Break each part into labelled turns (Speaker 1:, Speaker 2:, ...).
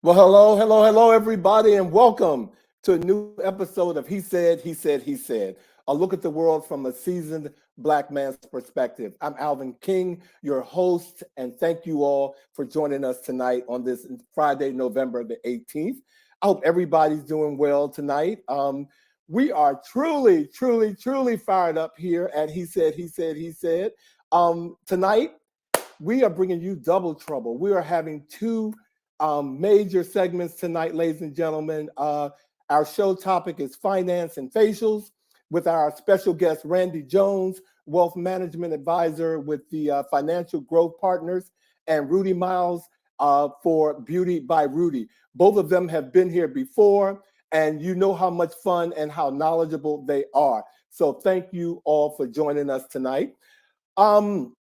Speaker 1: Well, hello, hello, hello, everybody, and welcome to a new episode of He Said. A look at the world from a seasoned Black man's perspective. I'm Alvin King, your host, and thank you all for joining us tonight on this Friday, November the 18th. I hope everybody's doing well tonight. We are truly fired up here at He Said. Tonight, we are bringing you double trouble. We are having two major segments tonight, ladies and gentlemen. Our show topic is finance and facials with our special guest, Randy Jones, wealth management advisor with the Financial Growth Partners, and Rudy Miles for Beauty by Rudy. Both of them have been here before, and you know how much fun and how knowledgeable they are. So thank you all for joining us tonight. Um,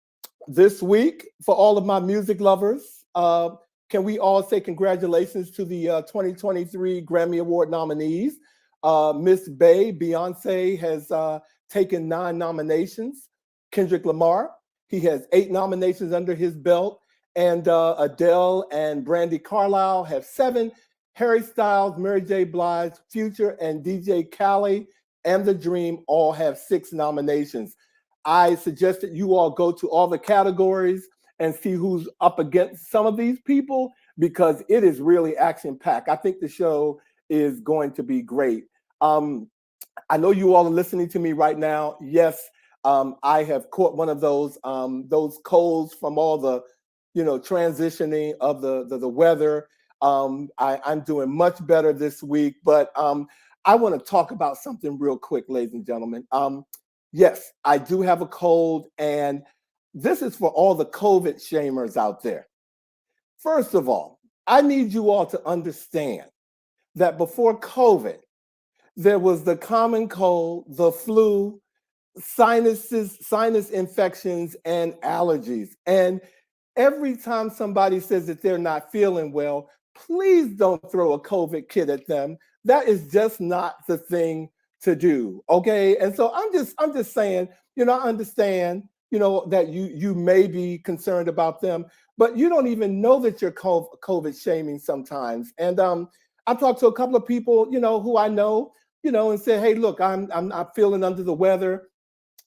Speaker 1: this week, for all of my music lovers, can we all say congratulations to the 2023 Grammy Award nominees? Miss Beyonce has taken 9 nominations. Kendrick Lamar, he has 8 nominations under his belt. And Adele and Brandy Carlisle have 7. Harry Styles, Mary J. Blige, Future, and DJ Khaled and The Dream all have 6 nominations. I suggest that you all go to all the categories and see who's up against some of these people because it is really action packed. I think the show is going to be great. I know you all are listening to me right now. Yes, I have caught one of those colds from all the, transitioning of the weather. I'm doing much better this week, but I want to talk about something real quick, ladies and gentlemen. Yes, I do have a cold, and this is for all the COVID shamers out there. First of all, I need you all to understand that before COVID, there was the common cold, the flu, sinus infections, and allergies. And every time somebody says that they're not feeling well, please don't throw a COVID kit at them. That is just not the thing to do. Okay. And so I'm just saying, I understand, that you may be concerned about them, but you don't even know that you're COVID shaming sometimes. And I talked to a couple of people, who I know, and said, hey, look, I'm not feeling under the weather,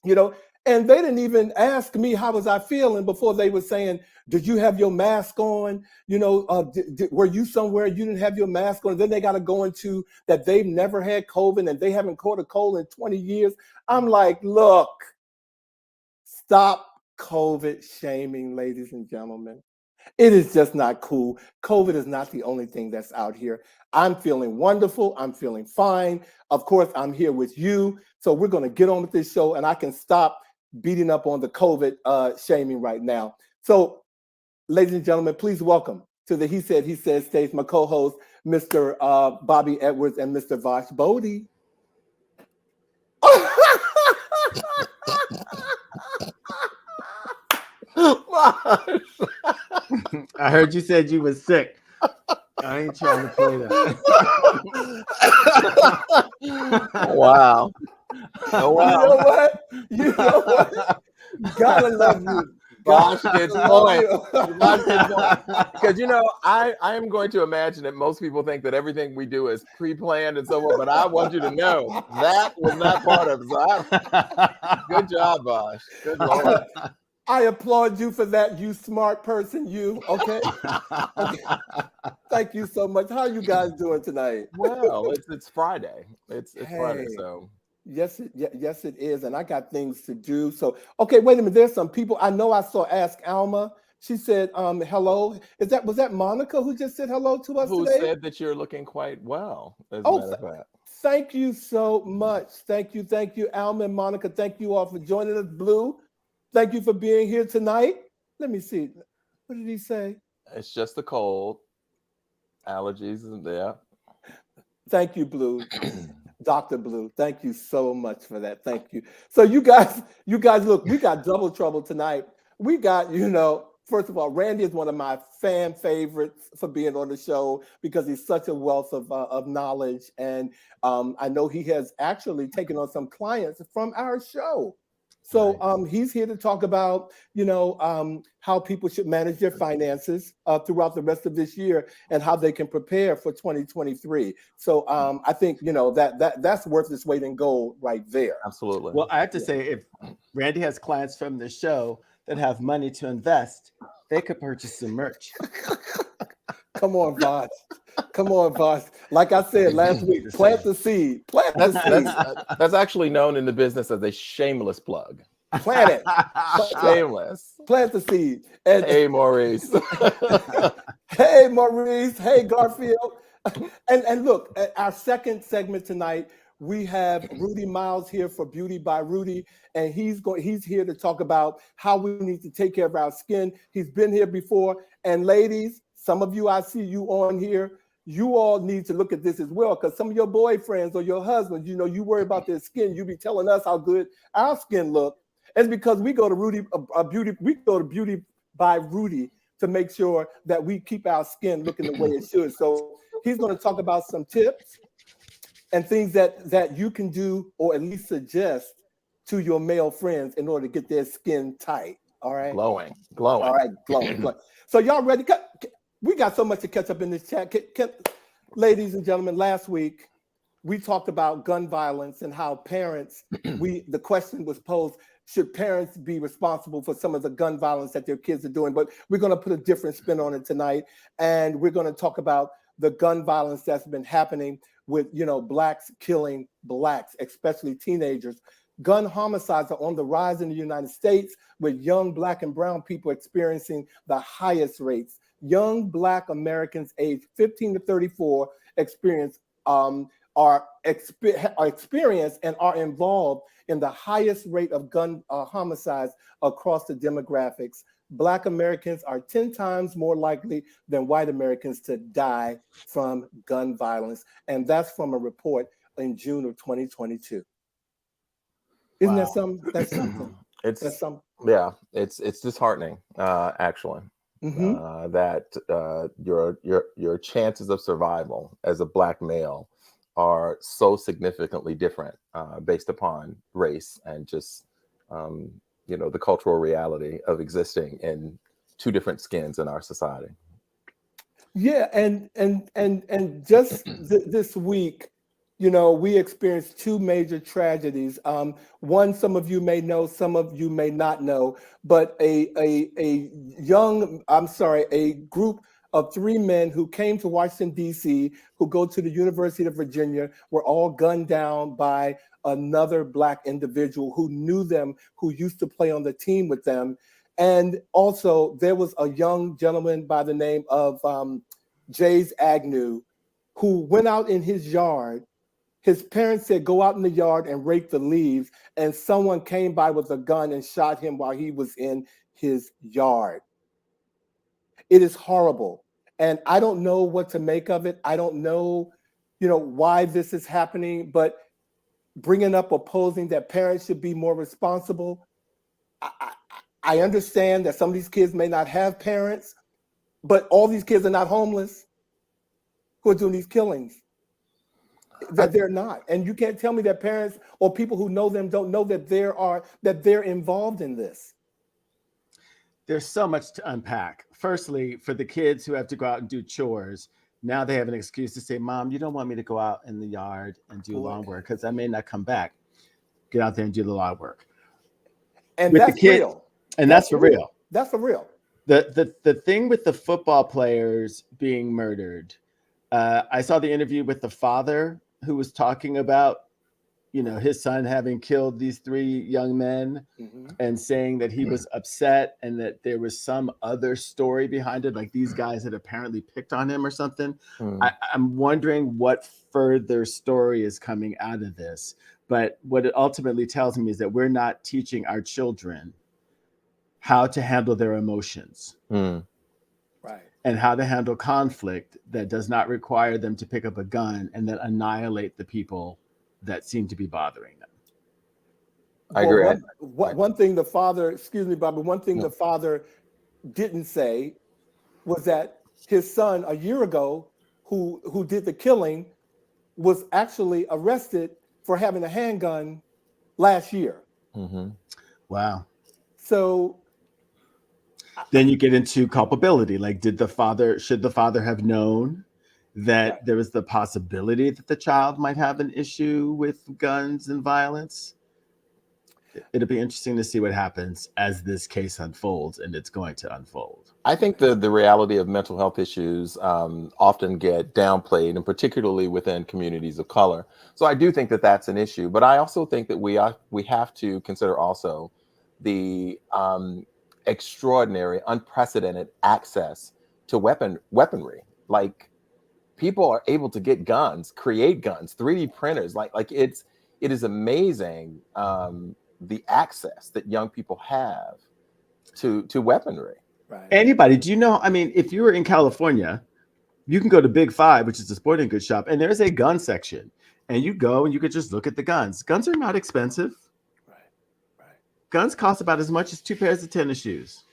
Speaker 1: you know, and they didn't even ask me how was I feeling before they were saying, did you have your mask on? Were you somewhere you didn't have your mask on? Then they got to go into that they've never had COVID and they haven't caught a cold in 20 years. I'm like, look, stop COVID shaming, ladies and gentlemen. It is just not cool. COVID is not the only thing that's out here. I'm feeling wonderful. I'm feeling fine. Of course, I'm here with you. So we're going to get on with this show and I can stop beating up on the COVID shaming right now. So, ladies and gentlemen, please welcome to the He Said stage my co-host, Mr. Bobby Edwards and Mr. Vash Bobby.
Speaker 2: I heard you said you was sick. I ain't trying to play that.
Speaker 3: Wow.
Speaker 1: Oh, wow. You know what? Gotta love you.
Speaker 3: Bosh gets point. Because I am going to imagine that most people think that everything we do is pre-planned and so on, but I want you to know that was not part of it. So good job, Bosh. Good Lord.
Speaker 1: I applaud you for that, you smart person, you. Okay. Thank you so much. How are you guys doing tonight?
Speaker 3: Well, it's Friday. It's Friday, so.
Speaker 1: Yes, it is, and I got things to do. So, okay, wait a minute. There's some people I know. I saw Ask Alma. She said, "Hello." Was that Monica who just said hello to us
Speaker 3: who
Speaker 1: today?
Speaker 3: Who said that you're looking quite well? As a matter of fact.
Speaker 1: Thank you so much. Thank you, Alma and Monica. Thank you all for joining us. Blue, thank you for being here tonight. Let me see. What did he say?
Speaker 3: It's just the cold, allergies, and yeah.
Speaker 1: Thank you, Blue. Dr. Blue, thank you so much for that. Thank you. So you guys, look, we got double trouble tonight. We got, first of all, Randy is one of my fan favorites for being on the show because he's such a wealth of knowledge. And I know he has actually taken on some clients from our show. So he's here to talk about, how people should manage their finances throughout the rest of this year and how they can prepare for 2023. So I think, that's worth its weight in gold right there.
Speaker 3: Absolutely.
Speaker 2: Well, I have to say, if Randy has clients from the show that have money to invest, they could purchase some merch.
Speaker 1: Come on, Vash. Come on, Vash. Like I said last week, plant the seed. Plant the seed.
Speaker 3: That's actually known in the business as a shameless plug.
Speaker 1: Plant it.
Speaker 3: Shameless.
Speaker 1: Plant the seed. And,
Speaker 3: hey, Maurice.
Speaker 1: Hey, Maurice. Hey, Garfield. And look, at our second segment tonight, we have Rudy Miles here for Beauty by Rudy, and he's here to talk about how we need to take care of our skin. He's been here before. And ladies, some of you, I see you on here, you all need to look at this as well, because some of your boyfriends or your husbands, you worry about their skin. You be telling us how good our skin look. It's because we go to Beauty by Rudy to make sure that we keep our skin looking the way it should. So he's going to talk about some tips and things that you can do, or at least suggest to your male friends in order to get their skin tight. All right.
Speaker 3: Glowing.
Speaker 1: All right. Glowing. So y'all ready? We got so much to catch up in this chat. Ladies and gentlemen, last week we talked about gun violence and how parents, the question was posed, should parents be responsible for some of the gun violence that their kids are doing? But we're going to put a different spin on it tonight. And we're going to talk about the gun violence that's been happening with, blacks killing blacks, especially teenagers. Gun homicides are on the rise in the United States, with young black and brown people experiencing the highest rates. Young black Americans aged 15 to 34 are experienced and are involved in the highest rate of gun homicides across the demographics. Black Americans are 10 times more likely than white Americans to die from gun violence. And that's from a report in June of 2022. Isn't that something? That's something.
Speaker 3: That's something. Yeah, it's disheartening, actually. That your chances of survival as a black male are so significantly different based upon race and just the cultural reality of existing in two different skins in our society.
Speaker 1: Yeah, and just this week, we experienced two major tragedies. One, some of you may know, some of you may not know, but a group of three men who came to Washington, D.C., who go to the University of Virginia, were all gunned down by another black individual who knew them, who used to play on the team with them. And also, there was a young gentleman by the name of Jays Agnew, who went out in his yard. His parents said, go out in the yard and rake the leaves. And someone came by with a gun and shot him while he was in his yard. It is horrible. And I don't know what to make of it. I don't know, why this is happening, but bringing up opposing that parents should be more responsible. I understand that some of these kids may not have parents, but all these kids are not homeless who are doing these killings. That they're not. And you can't tell me that parents or people who know them don't know that they're involved in this.
Speaker 2: There's so much to unpack. Firstly, for the kids who have to go out and do chores, now they have an excuse to say, Mom, you don't want me to go out in the yard and do lawn work because I may not come back. Get out there and do the lawn work.
Speaker 1: And with that's real.
Speaker 2: And that's for real.
Speaker 1: That's for real.
Speaker 2: The thing with the football players being murdered, I saw the interview with the father who was talking about, his son having killed these three young men and saying that he was upset and that there was some other story behind it, like these guys had apparently picked on him or something. I'm wondering what further story is coming out of this. But what it ultimately tells me is that we're not teaching our children how to handle their emotions.
Speaker 1: Right.
Speaker 2: And how to handle conflict that does not require them to pick up a gun and then annihilate the people that seem to be bothering them.
Speaker 3: I agree.
Speaker 1: One thing the father, excuse me, Bobby, one thing the father didn't say was that his son a year ago, who did the killing, was actually arrested for having a handgun last year.
Speaker 2: Wow.
Speaker 1: So
Speaker 2: Then you get into culpability. Like, should the father have known that
Speaker 1: right.
Speaker 2: there was the possibility that the child might have an issue with guns and violence? It'll be interesting to see what happens as this case unfolds, and it's going to unfold.
Speaker 3: I think the reality of mental health issues often get downplayed, and particularly within communities of color. So I do think that that's an issue, but I also think that we have to consider also the extraordinary, unprecedented access to weaponry. Like, people are able to get guns, create guns, 3D printers. It is amazing, the access that young people have to weaponry.
Speaker 1: Right.
Speaker 2: Anybody, do you know? I mean, if you were in California, you can go to Big Five, which is a sporting goods shop, and there's a gun section. And you go and you could just look at the guns. Guns are not expensive.
Speaker 1: Right. Right.
Speaker 2: Guns cost about as much as 2 pairs of tennis shoes.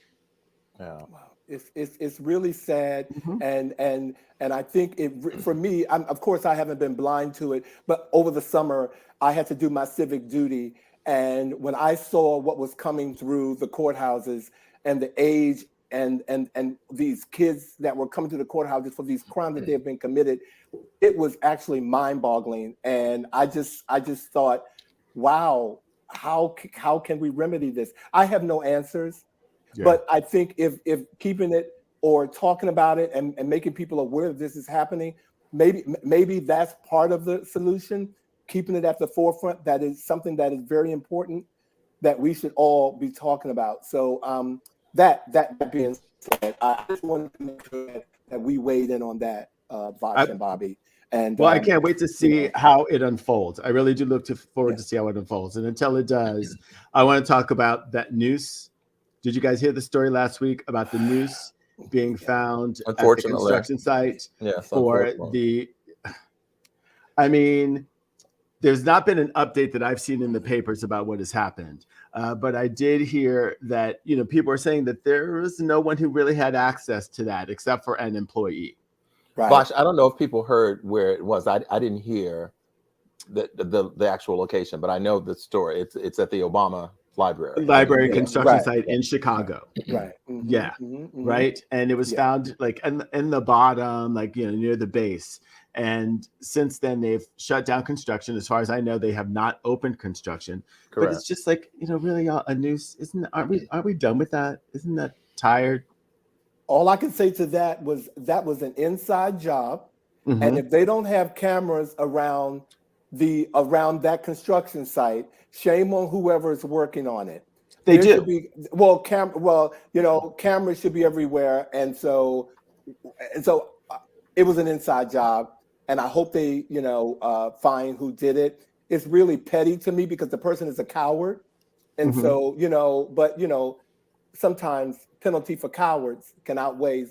Speaker 3: Yeah.
Speaker 1: Wow. It's really sad,
Speaker 2: Mhm.
Speaker 1: and I think for me, of course I haven't been blind to it, but over the summer I had to do my civic duty, and when I saw what was coming through the courthouses and the age and these kids that were coming to the courthouses for these crimes that they have been committed, it was actually mind-boggling, and I just thought, wow, how can we remedy this? I have no answers.
Speaker 2: Yeah.
Speaker 1: But I think if keeping it or talking about it and making people aware that this is happening, maybe that's part of the solution. Keeping it at the forefront, that is something that is very important that we should all be talking about. So that being said, I just wanted to make sure that we weighed in on that, Vash and Bobby. And
Speaker 2: Well, I can't wait to see
Speaker 1: know,
Speaker 2: how it unfolds. I really do look forward
Speaker 1: Yeah.
Speaker 2: to see how it unfolds. And until it does, I want to talk about that noose. Did you guys hear the story last week about the noose being found at the
Speaker 3: Unfortunately.
Speaker 2: construction site
Speaker 3: Yes,
Speaker 2: for
Speaker 3: unfortunately.
Speaker 2: I mean, there's not been an update that I've seen in the papers about what has happened. But I did hear that, people are saying that there was no one who really had access to that except for an employee.
Speaker 1: Right.
Speaker 3: Bosh, I don't know if people heard where it was. I didn't hear the actual location, but I know the story. It's at the Obama library.
Speaker 2: Library
Speaker 1: Yeah,
Speaker 2: construction
Speaker 1: right,
Speaker 2: site in Chicago.
Speaker 1: Right. Mhm,
Speaker 2: Yeah.
Speaker 1: mhm, mhm.
Speaker 2: Right. And it was
Speaker 1: Yeah.
Speaker 2: found like in the bottom, like, near the base. And since then they've shut down construction. As far as I know, they have not opened construction.
Speaker 3: Correct.
Speaker 2: But it's just like, really a noose. Aren't we done with that? Isn't that tired?
Speaker 1: All I can say to that was an inside job.
Speaker 2: Mhm.
Speaker 1: And if they don't have cameras around that construction site, shame on whoever is working on it.
Speaker 2: They
Speaker 1: There
Speaker 2: do.
Speaker 1: should be cameras should be everywhere, and so it was an inside job, and I hope they find who did it. It's really petty to me because the person is a coward, and
Speaker 2: Mhm.
Speaker 1: so but sometimes penalty for cowards can outweigh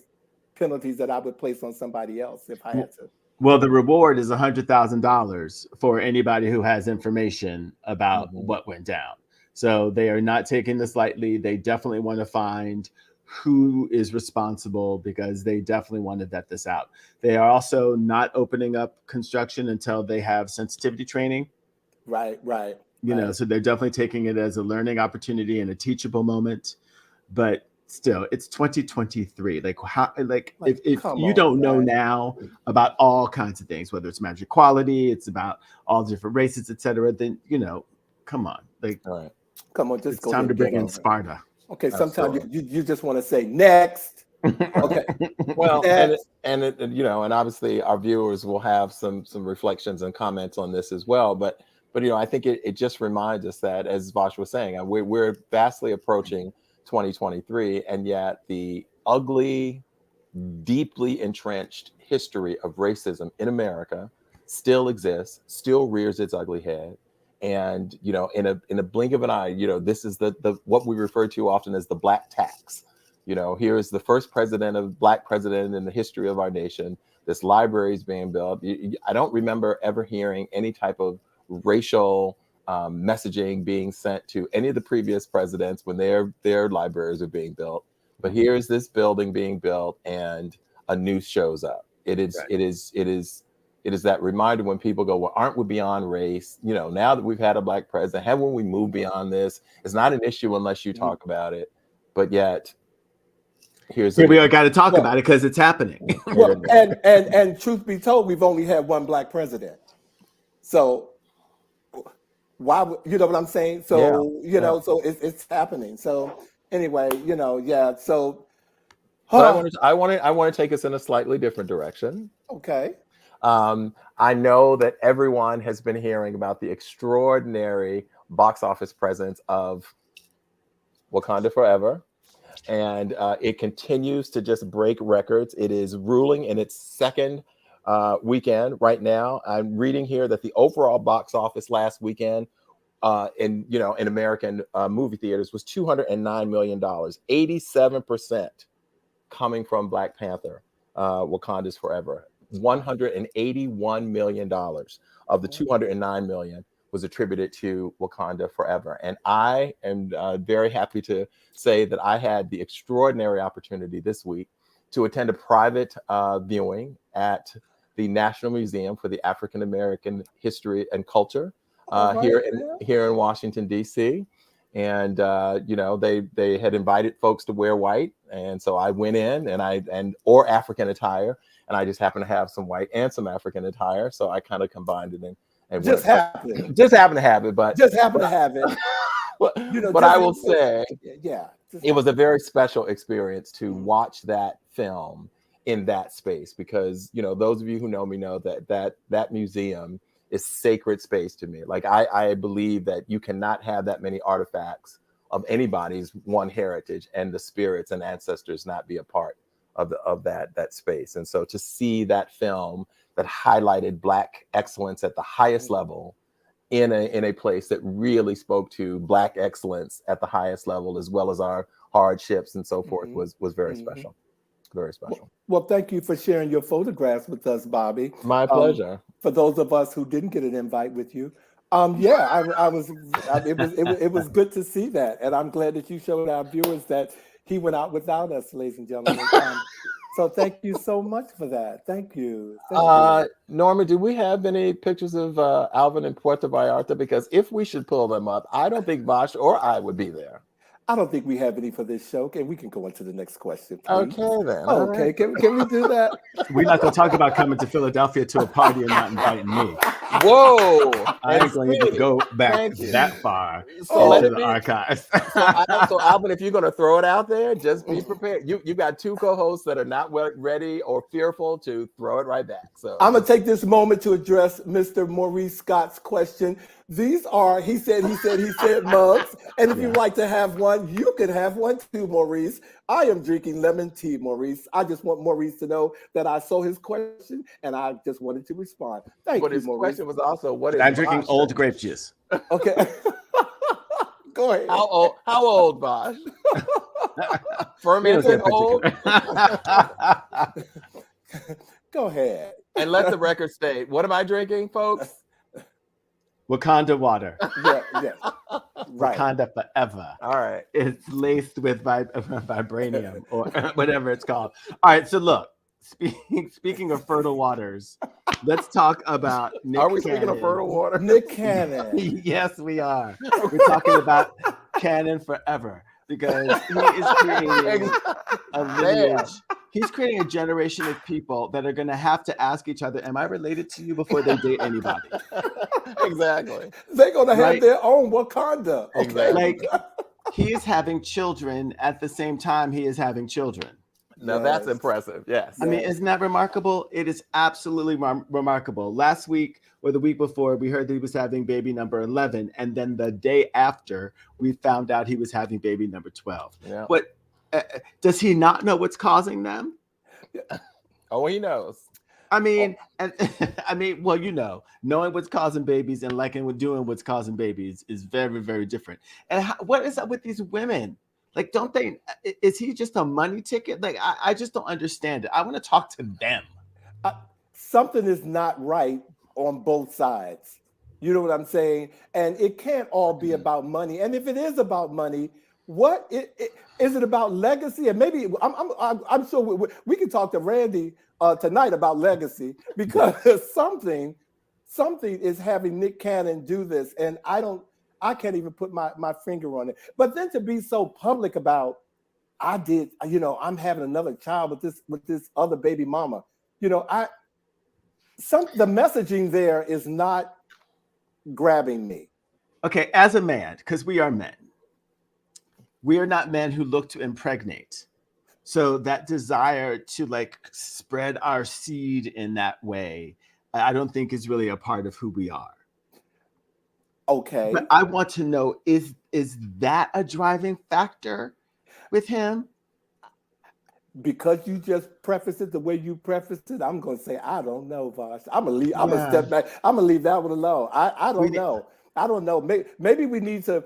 Speaker 1: penalties that I would place on somebody else if I had to.
Speaker 2: Well, the reward is $100,000 for anybody who has information about
Speaker 3: Mhm.
Speaker 2: what went down. So they are not taking this lightly. They definitely want to find who is responsible because they definitely want to vet this out. They are also not opening up construction until they have sensitivity training.
Speaker 1: Right.
Speaker 2: So they're definitely taking it as a learning opportunity and a teachable moment. But still, it's 2023. If you don't know now about all kinds of things, whether it's marriage equality, it's about all different races, etc., then come on.
Speaker 3: Right.
Speaker 1: Come on, just
Speaker 2: it's
Speaker 1: go
Speaker 2: time
Speaker 1: ahead
Speaker 2: to
Speaker 1: and
Speaker 2: bring
Speaker 1: get
Speaker 2: in
Speaker 1: over it.
Speaker 2: Sparta.
Speaker 1: Okay, sometimes
Speaker 3: Absolutely.
Speaker 1: you just want to say next. Okay.
Speaker 3: Well,
Speaker 1: Next.
Speaker 3: and obviously our viewers will have some reflections and comments on this as well. But I think it just reminds us that, as Vash was saying, we're vastly approaching 2023, and yet the ugly, deeply entrenched history of racism in America still exists, still rears its ugly head. And in a blink of an eye, this is the what we refer to often as the black tax. Here is the first black president in the history of our nation. This library is being built. I don't remember ever hearing any type of racial messaging being sent to any of the previous presidents when their libraries are being built. But here's this building being built, and a noose shows up. It is It is that reminder when people go, well, aren't we beyond race? You know, now that we've had a black president, haven't we moved beyond this? It's not an issue unless you talk about it. But yet,
Speaker 2: here we are, got to talk about it because it's happening.
Speaker 1: Well, and truth be told, we've only had one black president. So why would, you know what I'm saying? So, you know, so it's happening. So anyway, you know, yeah. So
Speaker 3: but I want to take us in a slightly different direction.
Speaker 1: Okay.
Speaker 3: I know that everyone has been hearing about the extraordinary box office presence of Wakanda Forever. And it continues to just break records. It is ruling in its second weekend right now. I'm reading here that the overall box office last weekend in American movie theaters was $209 million, 87% coming from Black Panther, Wakanda's Forever. $181 million of the $209 million was attributed to Wakanda Forever. And I am very happy to say that I had the extraordinary opportunity this week to attend a private viewing at the National Museum for the African American History and Culture here in Washington, D.C. And they had invited folks to wear white, and so I went in or African attire, and I just happened to have some white and some African attire, so I kind of combined it and
Speaker 1: just happened to have it.
Speaker 3: But I will say, it was a very special experience to watch that film in that space, because those of you who know me know that museum is sacred space to me. Like I believe that you cannot have that many artifacts of anybody's one heritage and the spirits and ancestors not be a part of that space. And so to see that film that highlighted Black excellence at the highest level in a place that really spoke to Black excellence at the highest level, as well as our hardships and so forth, was very special. Very special.
Speaker 1: Well, thank you for sharing your photographs with us, Bobby.
Speaker 3: My pleasure.
Speaker 1: For those of us who didn't get an invite with you, it was good to see that, and I'm glad that you showed our viewers that he went out without us, ladies and gentlemen. So thank you so much for that. Thank you.
Speaker 3: Norma, do we have any pictures of Alvin in Puerto Vallarta? Because if we should pull them up, I don't think Vash or I would be there.
Speaker 1: I don't think we have any for this show. Okay, we can go on to the next question, please.
Speaker 3: Okay, then.
Speaker 1: Okay, right. Can we do that?
Speaker 2: We're not going to talk about coming to Philadelphia to a party and not inviting me.
Speaker 3: Whoa!
Speaker 2: I ain't going to go back that far into the archives.
Speaker 3: So, Alvin, if you're going to throw it out there, just be prepared. You got two co-hosts that are not ready or fearful to throw it right back. So
Speaker 1: I'm going to take this moment to address Mr. Maurice Scott's question. These are, he said mugs. And if you'd like to have one, you can have one too, Maurice. I am drinking lemon tea, Maurice. I just want Maurice to know that I saw his question and I just wanted to respond. Thank you,
Speaker 3: his
Speaker 1: Maurice.
Speaker 3: Question was also, what is
Speaker 2: I'm drinking old grape juice.
Speaker 1: Okay. Go ahead.
Speaker 3: How old, Vash? Fermented old?
Speaker 1: Go ahead.
Speaker 3: And let the record state, what am I drinking, folks?
Speaker 2: Wakanda water.
Speaker 1: Yeah.
Speaker 2: Right. Wakanda Forever.
Speaker 3: All right.
Speaker 2: It's laced with vibranium or whatever it's called. All right. So look, speaking of fertile waters, let's talk about Nick
Speaker 3: Are we
Speaker 2: Cannon.
Speaker 3: speaking of fertile water?
Speaker 1: Nick Cannon.
Speaker 2: Yes, we are. We're talking about Cannon Forever, because he is creating a lineage. He's creating a generation of people that are going to have to ask each other, am I related to you before they date anybody?
Speaker 3: Exactly.
Speaker 1: They're going to have their own Wakanda. Okay.
Speaker 3: Exactly.
Speaker 2: Like, he is having children at the same time he is having children.
Speaker 3: Now that's impressive. Yes.
Speaker 2: I mean, isn't that remarkable? It is absolutely remarkable. Last week or the week before, we heard that he was having baby number 11. And then the day after, we found out he was having baby number 12.
Speaker 3: Yeah.
Speaker 2: But does he not know what's causing them?
Speaker 3: Oh, he knows.
Speaker 2: I mean, well, knowing what's causing babies and liking doing what's causing babies is very, very different. And what is up with these women? Like, don't they? Is he just a money ticket? Like, I just don't understand it. I want to talk to them.
Speaker 1: Something is not right on both sides. You know what I'm saying? And it can't all be about money. And if it is about money, Is it about legacy? And maybe I'm sure we can talk to Randy tonight about legacy, because something is having Nick Cannon do this, and I can't even put my finger on it. But then to be so public about, I'm having another child with this other baby mama. The messaging there is not grabbing me.
Speaker 2: Okay, as a man, because we are men, we are not men who look to impregnate. So that desire to like spread our seed in that way, I don't think is really a part of who we are.
Speaker 1: Okay.
Speaker 2: But I want to know, is that a driving factor with him?
Speaker 1: Because you just prefaced it the way you prefaced it, I'm going to say, I don't know, Vash. I'm going to step back. I'm going to leave that one alone. I don't know. I don't know. Maybe we need to,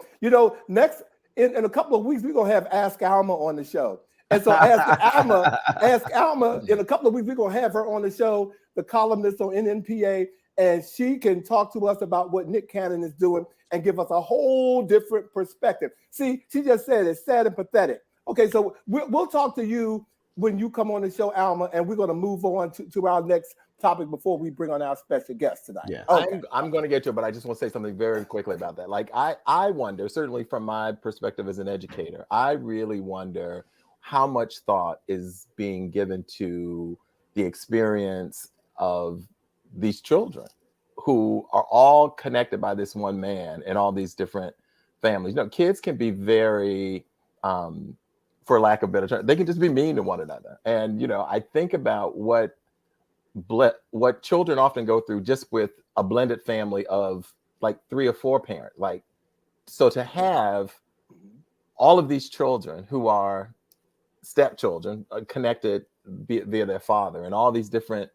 Speaker 1: next, in a couple of weeks, we're going to have Ask Alma on the show. And so Ask Alma, in a couple of weeks, we're going to have her on the show, the columnist on NNPA, and she can talk to us about what Nick Cannon is doing and give us a whole different perspective. See, she just said it's sad and pathetic. Okay, so we'll talk to you when you come on the show, Alma, and we're going to move on to our next topic before we bring on our special guest tonight.
Speaker 2: Yeah.
Speaker 1: Okay.
Speaker 3: I'm going to get to it, but I just want to say something very quickly about that. Like, I wonder, certainly from my perspective as an educator, I really wonder how much thought is being given to the experience of these children who are all connected by this one man and all these different families. Kids can be very... for lack of better term, they can just be mean to one another. And, I think about what children often go through just with a blended family of like 3 or 4 parents. Like, so to have all of these children who are stepchildren connected via their father and all these different,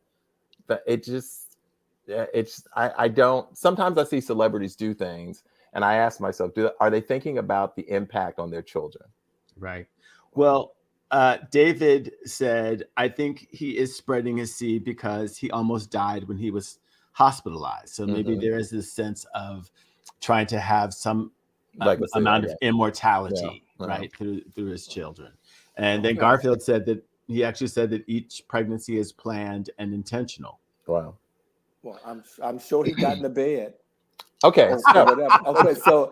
Speaker 3: I don't, sometimes I see celebrities do things and I ask myself, are they thinking about the impact on their children?
Speaker 2: Right. Well, David said, I think he is spreading his seed because he almost died when he was hospitalized. So maybe there is this sense of trying to have some amount of immortality, right, through his children. And then Garfield said that he actually said that each pregnancy is planned and intentional.
Speaker 3: Wow.
Speaker 1: Well, I'm sure he got in the bed.
Speaker 3: Okay.
Speaker 1: So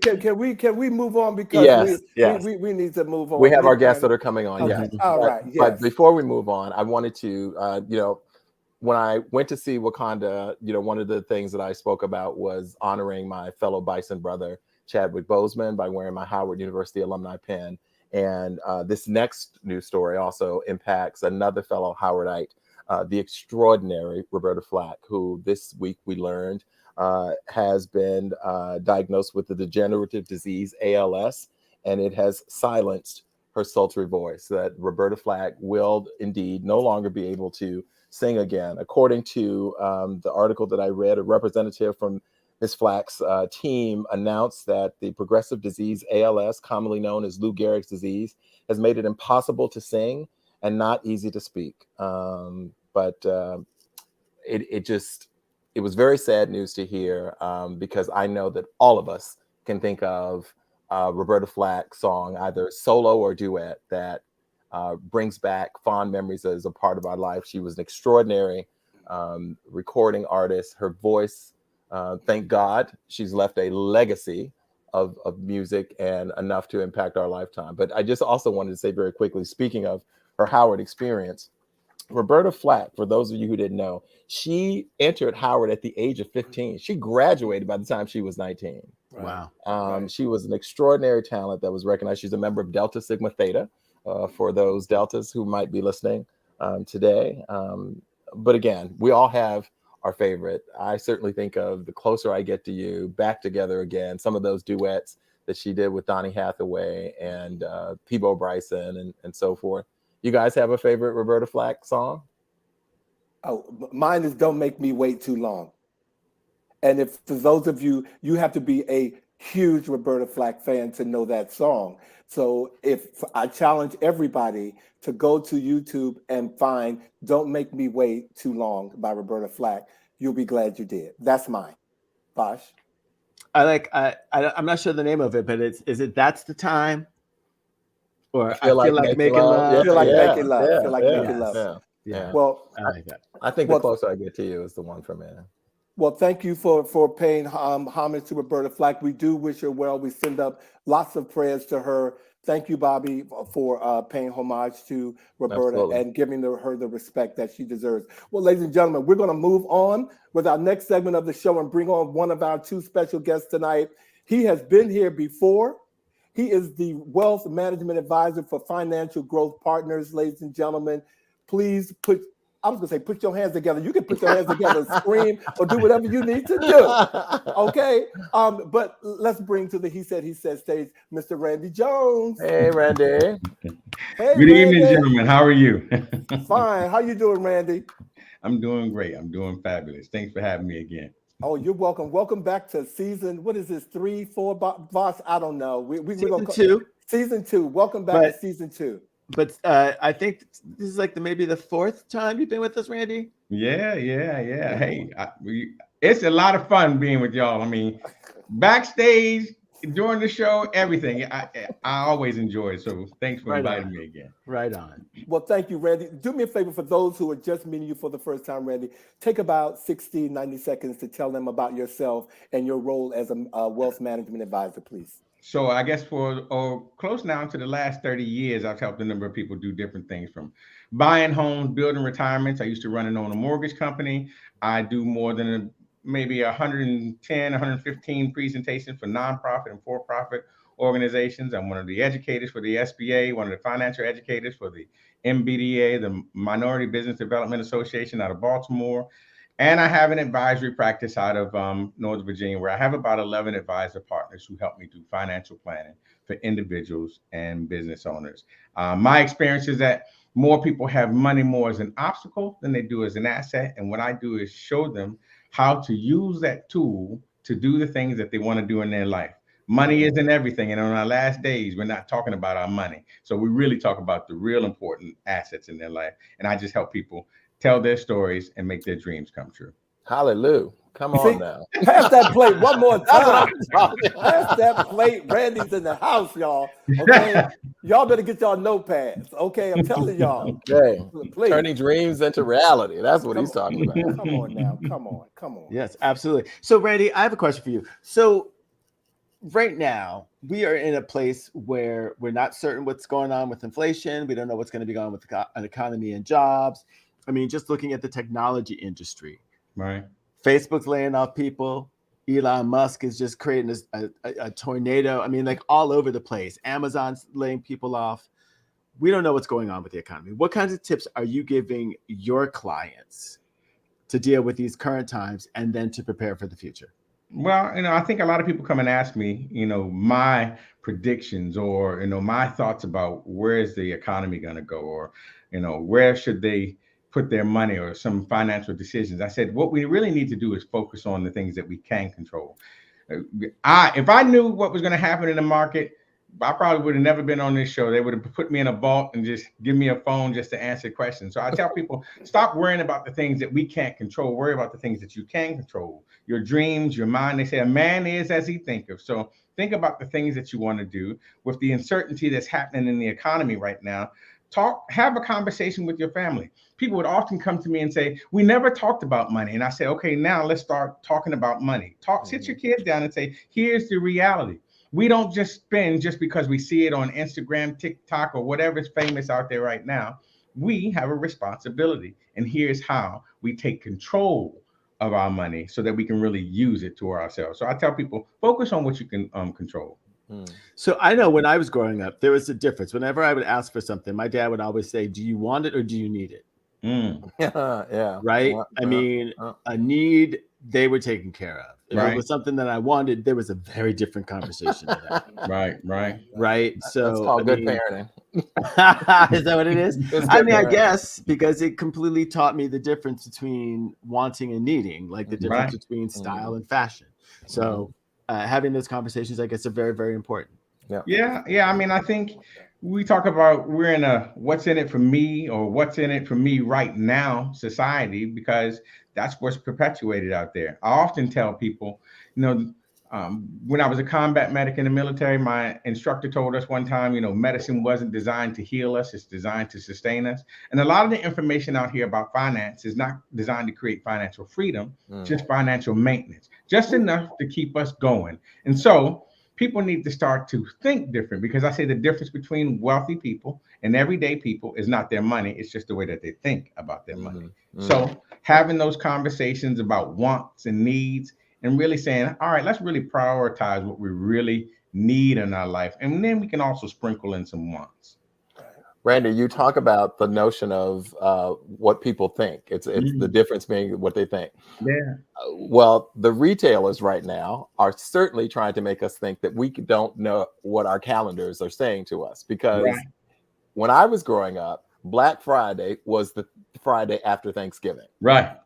Speaker 1: can we move on, because we need to move on.
Speaker 3: We have our guests that are coming on.
Speaker 1: Okay.
Speaker 3: Yes.
Speaker 1: All right. Yes.
Speaker 3: But before we move on, I wanted to, when I went to see Wakanda, one of the things that I spoke about was honoring my fellow Bison brother, Chadwick Boseman, by wearing my Howard University alumni pin. And this next news story also impacts another fellow Howardite, the extraordinary Roberta Flack, who this week we learned has been diagnosed with the degenerative disease ALS, and it has silenced her sultry voice. That Roberta Flack will indeed no longer be able to sing again. According to the article that I read, a representative from Ms. Flack's team announced that the progressive disease ALS, commonly known as Lou Gehrig's disease, has made it impossible to sing and not easy to speak. But it was very sad news to hear, because I know that all of us can think of Roberta Flack's song, either solo or duet, that brings back fond memories as a part of our life. She was an extraordinary recording artist. Her voice, thank God, she's left a legacy of music and enough to impact our lifetime. But I just also wanted to say very quickly, speaking of her Howard experience, Roberta Flack, for those of you who didn't know, she entered Howard at the age of 15. She graduated by the time she was 19.
Speaker 2: Wow.
Speaker 3: She was an extraordinary talent that was recognized. She's a member of Delta Sigma Theta, for those Deltas who might be listening today. But again, we all have our favorite. I certainly think of The Closer I Get to You, Back Together Again, some of those duets that she did with Donny Hathaway and Peabo Bryson and so forth. You guys have a favorite Roberta Flack song?
Speaker 1: Oh, mine is Don't Make Me Wait Too Long. And if for those of you, you have to be a huge Roberta Flack fan to know that song. So if I challenge everybody to go to YouTube and find Don't Make Me Wait Too Long by Roberta Flack, you'll be glad you did. That's mine. Vash?
Speaker 2: I'm not sure the name of it, but is it That's the Time? Or I feel like making love.
Speaker 3: Yeah,
Speaker 1: Feel like
Speaker 3: yeah,
Speaker 1: making love.
Speaker 3: yeah,
Speaker 1: Feel like
Speaker 3: yeah,
Speaker 1: making love.
Speaker 3: yeah.
Speaker 2: Yeah.
Speaker 1: Well,
Speaker 2: I like that.
Speaker 3: I think the closer I get to you is the one from there.
Speaker 1: Well, thank you for paying homage to Roberta Flack. We do wish her well. We send up lots of prayers to her. Thank you, Bobby, for paying homage to Roberta
Speaker 3: Absolutely.
Speaker 1: and giving her the respect that she deserves. Well, ladies and gentlemen, we're going to move on with our next segment of the show and bring on one of our two special guests tonight. He has been here before. He is the Wealth Management Advisor for Financial Growth Partners. Ladies and gentlemen, please put your hands together. You can put your hands together, scream, or do whatever you need to do. Okay. But let's bring to the He Said stage Mr. Randy Jones.
Speaker 3: Hey, Randy.
Speaker 1: Hey,
Speaker 4: Good
Speaker 1: Randy.
Speaker 4: evening, gentlemen. How are you?
Speaker 1: Fine. How you doing, Randy?
Speaker 4: I'm doing great. I'm doing fabulous. Thanks for having me again.
Speaker 1: Oh, you're welcome. Welcome back to season, what is this, 3, 4, Voss? I don't know.
Speaker 2: Season 2.
Speaker 1: Season 2. Welcome back to season 2.
Speaker 2: But I think this is like maybe the 4th time you've been with us, Randy.
Speaker 4: Yeah. Hey, it's a lot of fun being with y'all. I mean, backstage, during the show, everything. I always enjoy it. So thanks for inviting me again.
Speaker 2: Right on.
Speaker 1: Well, thank you, Randy. Do me a favor for those who are just meeting you for the first time, Randy. Take about 60, 90 seconds to tell them about yourself and your role as a wealth management advisor, please.
Speaker 4: So I guess for close now to the last 30 years, I've helped a number of people do different things, from buying homes, building retirements. I used to run and own a mortgage company. I do more than maybe 110, 115 presentations for nonprofit and for-profit organizations. I'm one of the educators for the SBA, one of the financial educators for the MBDA, the Minority Business Development Association out of Baltimore. And I have an advisory practice out of Northern Virginia, where I have about 11 advisor partners who help me do financial planning for individuals and business owners. My experience is that more people have money more as an obstacle than they do as an asset. And what I do is show them how to use that tool to do the things that they want to do in their life. Money isn't everything. And on our last days, we're not talking about our money. So we really talk about the real important assets in their life. And I just help people tell their stories and make their dreams come true.
Speaker 3: Hallelujah. Come on now.
Speaker 1: Pass that plate one more time. Pass that plate. Randy's in the house, y'all. Okay. Y'all better get y'all notepads. Okay. I'm telling y'all.
Speaker 3: Hey,
Speaker 1: Please.
Speaker 3: turning dreams into reality. That's what he's talking about.
Speaker 1: Come on now. Come on.
Speaker 2: Yes, absolutely. So, Randy, I have a question for you. So, right now, we are in a place where we're not certain what's going on with inflation. We don't know what's going to be going on with an economy and jobs. I mean, just looking at the technology industry,
Speaker 4: Right.
Speaker 2: Facebook's laying off people. Elon Musk is just creating a tornado. I mean, like all over the place. Amazon's laying people off. We don't know what's going on with the economy. What kinds of tips are you giving your clients to deal with these current times and then to prepare for the future?
Speaker 4: Well, I think a lot of people come and ask me, my predictions or, my thoughts about where is the economy going to go, or, where should they put their money, or some financial decisions. I said, what we really need to do is focus on the things that we can control. If I knew what was going to happen in the market, I probably would have never been on this show. They would have put me in a vault and just give me a phone just to answer questions. So I tell people, stop worrying about the things that we can't control. Worry about the things that you can control. Your dreams, your mind. They say a man is as he thinketh. So think about the things that you want to do. With the uncertainty that's happening in the economy right now, have a conversation with your family. People would often come to me and say, we never talked about money. And I say, okay, now let's start talking about money. Sit your kids down and say, here's the reality. We don't just spend just because we see it on Instagram, TikTok, or whatever is famous out there right now. We have a responsibility. And here's how we take control of our money so that we can really use it to ourselves. So I tell people, focus on what you can control.
Speaker 2: So I know when I was growing up, there was a difference. Whenever I would ask for something, my dad would always say, do you want it or do you need it?
Speaker 3: Yeah.
Speaker 2: Right. I mean, a need, they were taken care of. If it was something that I wanted, there was a very different conversation to that. Right. So
Speaker 3: that's called good parenting.
Speaker 2: Is that what it is? I mean, I guess because it completely taught me the difference between wanting and needing, like the difference between style and fashion. So having those conversations, I guess, are very, very important.
Speaker 4: Yeah. I mean, I think we talk about we're in a what's in it for me or what's in it for me right now society, because that's what's perpetuated out there. I often tell people, When I was a combat medic in the military, my instructor told us one time, medicine wasn't designed to heal us, it's designed to sustain us. And a lot of the information out here about finance is not designed to create financial freedom, just financial maintenance, just enough to keep us going. And so people need to start to think different, because I say the difference between wealthy people and everyday people is not their money, it's just the way that they think about their money. So having those conversations about wants and needs, and really saying, all right, let's really prioritize what we really need in our life. And then we can also sprinkle in some wants.
Speaker 3: Randy, you talk about the notion of what people think. It's the difference being what they think.
Speaker 4: Yeah.
Speaker 3: Well, the retailers right now are certainly trying to make us think that we don't know what our calendars are saying to us. Because when I was growing up, Black Friday was the Friday after Thanksgiving.
Speaker 4: Right.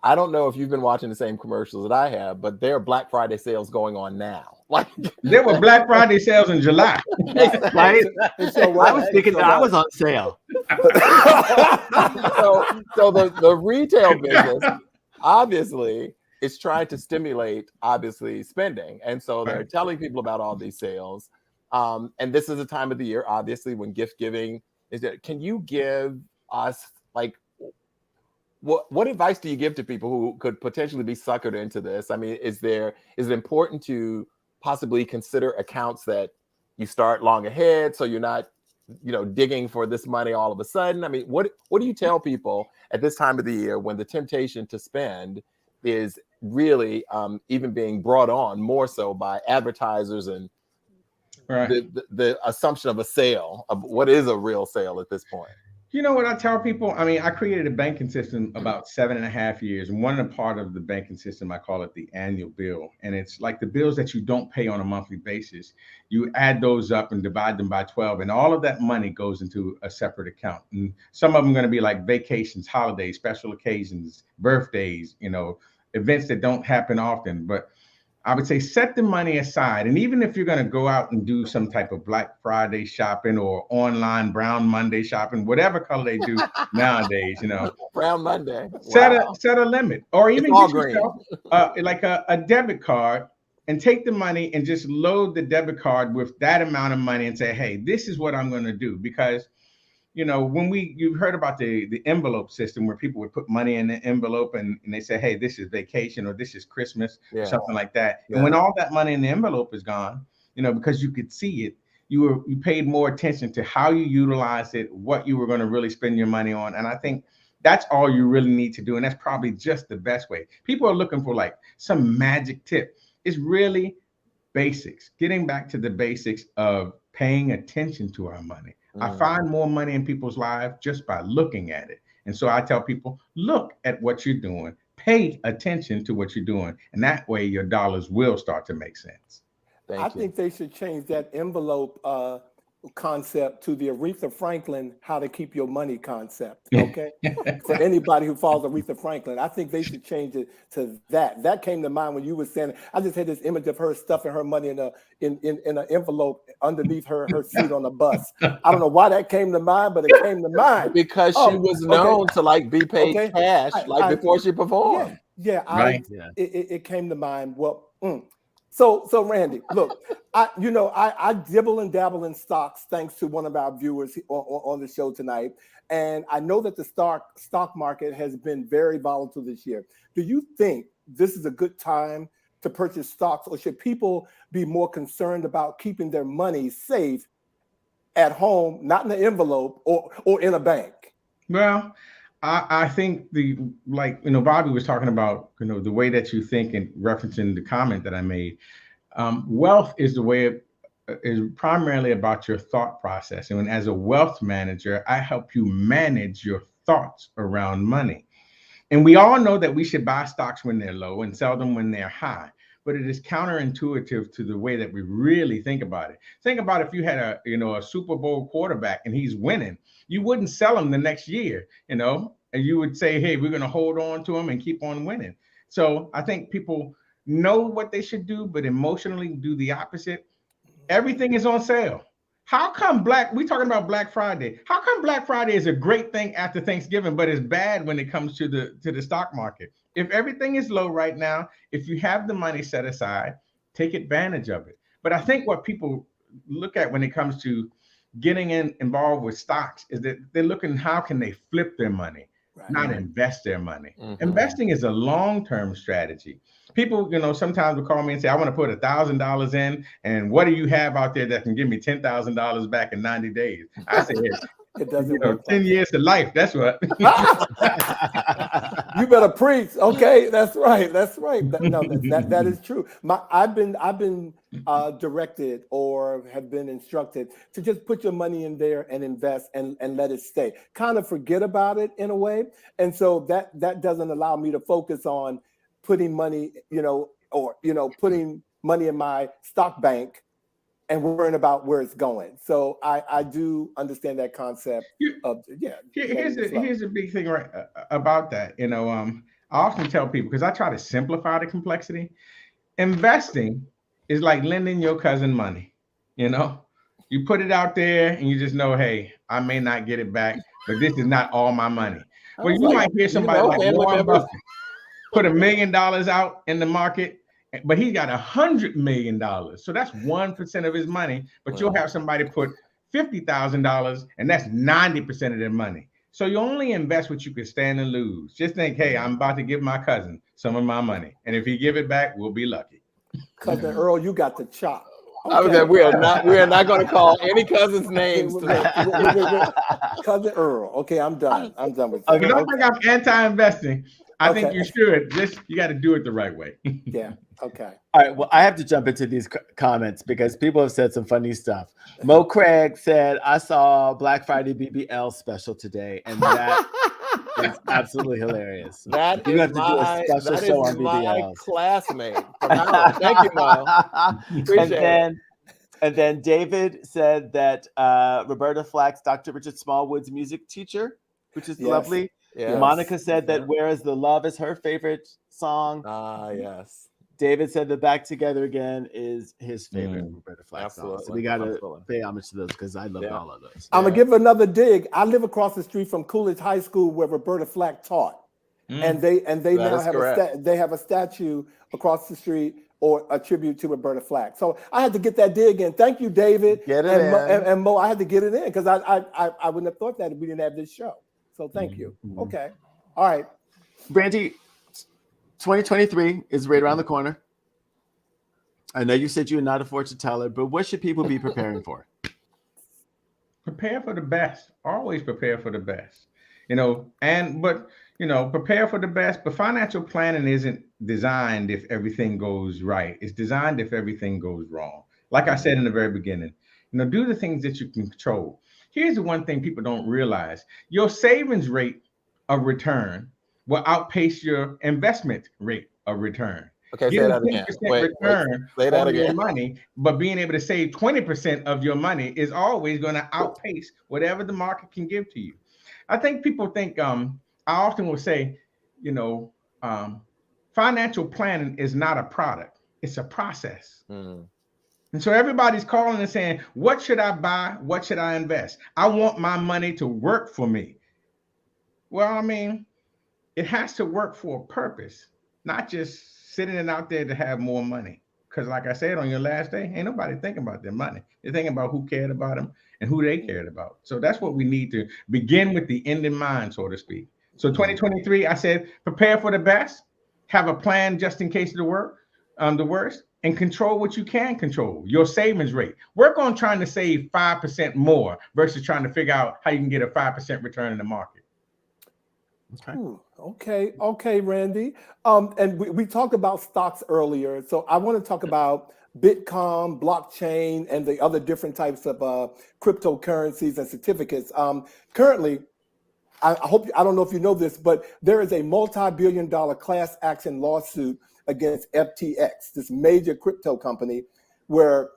Speaker 3: I don't know if you've been watching the same commercials that I have, but there are Black Friday sales going on now. Like
Speaker 4: there were Black Friday sales in July.
Speaker 2: Right? So I was thinking that I was on sale.
Speaker 3: so the retail business obviously is trying to stimulate spending, and so they're telling people about all these sales. And this is a time of the year, obviously, when gift giving is there. Can you give us what advice do you give to people who could potentially be suckered into this? I mean, is it important to possibly consider accounts that you start long ahead, so you're not, digging for this money all of a sudden? I mean, what do you tell people at this time of the year when the temptation to spend is really even being brought on more so by advertisers and the assumption of a sale, of what is a real sale at this point?
Speaker 4: You know what I tell people? I mean, I created a banking system about 7.5 years. And one part of the banking system, I call it the annual bill. And it's like the bills that you don't pay on a monthly basis. You add those up and divide them by 12. And all of that money goes into a separate account. And some of them are going to be like vacations, holidays, special occasions, birthdays, events that don't happen often. But I would say set the money aside. And even if you're going to go out and do some type of Black Friday shopping or online Brown Monday shopping, whatever color they do nowadays,
Speaker 3: Brown Monday.
Speaker 4: Set a limit, or even get yourself like a debit card and take the money and just load the debit card with that amount of money and say, hey, this is what I'm going to do. Because when you've heard about the envelope system where people would put money in the envelope and they say, hey, this is vacation or this is Christmas, something like that. Yeah. And when all that money in the envelope is gone, because you could see it, you paid more attention to how you utilized it, what you were going to really spend your money on. And I think that's all you really need to do. And that's probably just the best way. People are looking for like some magic tip. It's really basics, getting back to the basics of paying attention to our money. I find more money in people's lives just by looking at it. And so I tell people, look at what you're doing, pay attention to what you're doing. And that way your dollars will start to make sense.
Speaker 1: I think they should change that envelope concept to the Aretha Franklin, how to keep your money concept. Okay. For anybody who follows Aretha Franklin, I think they should change it to that. That came to mind when you were saying, I just had this image of her stuffing her money in an envelope underneath her seat on the bus. I don't know why that came to mind, but it came to mind.
Speaker 3: Because she was known to be paid cash before she performed.
Speaker 1: It came to mind. Well, So Randy, look, I dibble and dabble in stocks thanks to one of our viewers on the show tonight. And I know that the stock market has been very volatile this year. Do you think this is a good time to purchase stocks, or should people be more concerned about keeping their money safe at home, not in the envelope or in a bank?
Speaker 4: Well, I think Bobby was talking about, the way that you think, and referencing the comment that I made. Wealth is is primarily about your thought process. And as a wealth manager, I help you manage your thoughts around money. And we all know that we should buy stocks when they're low and sell them when they're high. But it is counterintuitive to the way that we really think about it. Think about if you had a Super Bowl quarterback and he's winning, you wouldn't sell him the next year, and you would say, hey, we're going to hold on to him and keep on winning. So I think people know what they should do, but emotionally do the opposite. Everything is on sale. How come we talking about Black Friday? How come Black Friday is a great thing after Thanksgiving, but it's bad when it comes to the stock market? If everything is low right now, if you have the money set aside, take advantage of it. But I think what people look at when it comes to getting involved with stocks is that they're looking how can they flip their money, not invest their money. Investing is a long-term strategy. People, sometimes will call me and say, I want to put $1,000 in, and what do you have out there that can give me $10,000 back in 90 days? I say,
Speaker 1: it doesn't work.
Speaker 4: 10 years to life. That's what.
Speaker 1: You better preach. Okay, that's right. That's right. That is true. I've been directed or have been instructed to just put your money in there and invest and let it stay. Kind of forget about it in a way. And so that doesn't allow me to focus on putting money, putting money in my stock bank and worrying about where it's going. So I do understand that concept of
Speaker 4: Here's a big thing about that. I often tell people, because I try to simplify the complexity. Investing is like lending your cousin money. You put it out there and you just know, hey, I may not get it back, but this is not all my money. Well, you might hear somebody like Warren Buffett put $1 million out in the market, but he got $100 million. So that's 1% of his money. But you'll have somebody put $50,000, and that's 90% of their money. So you only invest what you can stand and lose. Just think, hey, I'm about to give my cousin some of my money, and if he give it back, we'll be lucky.
Speaker 1: Cousin Earl, you got the chop.
Speaker 3: Okay. We are not going to call any cousins' names today.
Speaker 1: Cousin Earl. Okay, I'm done. I'm done with
Speaker 4: that. You don't think I'm anti-investing. I think you should. You got to do it the right way.
Speaker 1: Yeah. Okay.
Speaker 2: All right. Well, I have to jump into these comments because people have said some funny stuff. Mo Craig said, I saw Black Friday BBL special today, and that is absolutely hilarious.
Speaker 3: That is my classmate. Thank you, Mo. Appreciate it.
Speaker 2: And then David said that Roberta Flack's Dr. Richard Smallwood's music teacher, which is lovely. Yes. Monica said that Where's the Love is her favorite song.
Speaker 3: Yes.
Speaker 2: David said that Back Together Again is his favorite Roberta Flack song. So we got to pay homage to those because I love all of those.
Speaker 1: I'm going to give another dig. I live across the street from Coolidge High School where Roberta Flack taught. And they now have a statue across the street or a tribute to Roberta Flack. So I had to get that dig in. Thank you, David.
Speaker 3: Get it in.
Speaker 1: And Mo, I had to get it in because I wouldn't have thought that if we didn't have this show. So thank you. Okay. All right.
Speaker 2: Brandy, 2023 is right around the corner. I know you said you're not a fortune teller, but what should people be preparing for?
Speaker 4: Prepare for the best. Always prepare for the best. Prepare for the best. But financial planning isn't designed if everything goes right. It's designed if everything goes wrong. Like I said in the very beginning, do the things that you can control. Here's the one thing people don't realize. Your savings rate of return will outpace your investment rate of return.
Speaker 3: Okay, say that again.
Speaker 4: Return on your money, but being able to save 20% of your money is always going to outpace whatever the market can give to you. I think people think, I often will say, financial planning is not a product. It's a process. And so everybody's calling and saying, what should I buy? What should I invest? I want my money to work for me. Well, it has to work for a purpose, not just sitting it out there to have more money. Because like I said, on your last day, ain't nobody thinking about their money. They're thinking about who cared about them and who they cared about. So that's what we need to begin with, the end in mind, so to speak. So 2023, I said, prepare for the best, have a plan just in case of the worst, and control what you can control, your savings rate. Work on trying to save 5% more versus trying to figure out how you can get a 5% return in the market.
Speaker 1: Okay, Randy. And we talked about stocks earlier. So I want to talk about Bitcoin, blockchain, and the other different types of cryptocurrencies and certificates. Currently, I don't know if you know this, but there is a multi-billion-dollar class action lawsuit against FTX, this major crypto company, where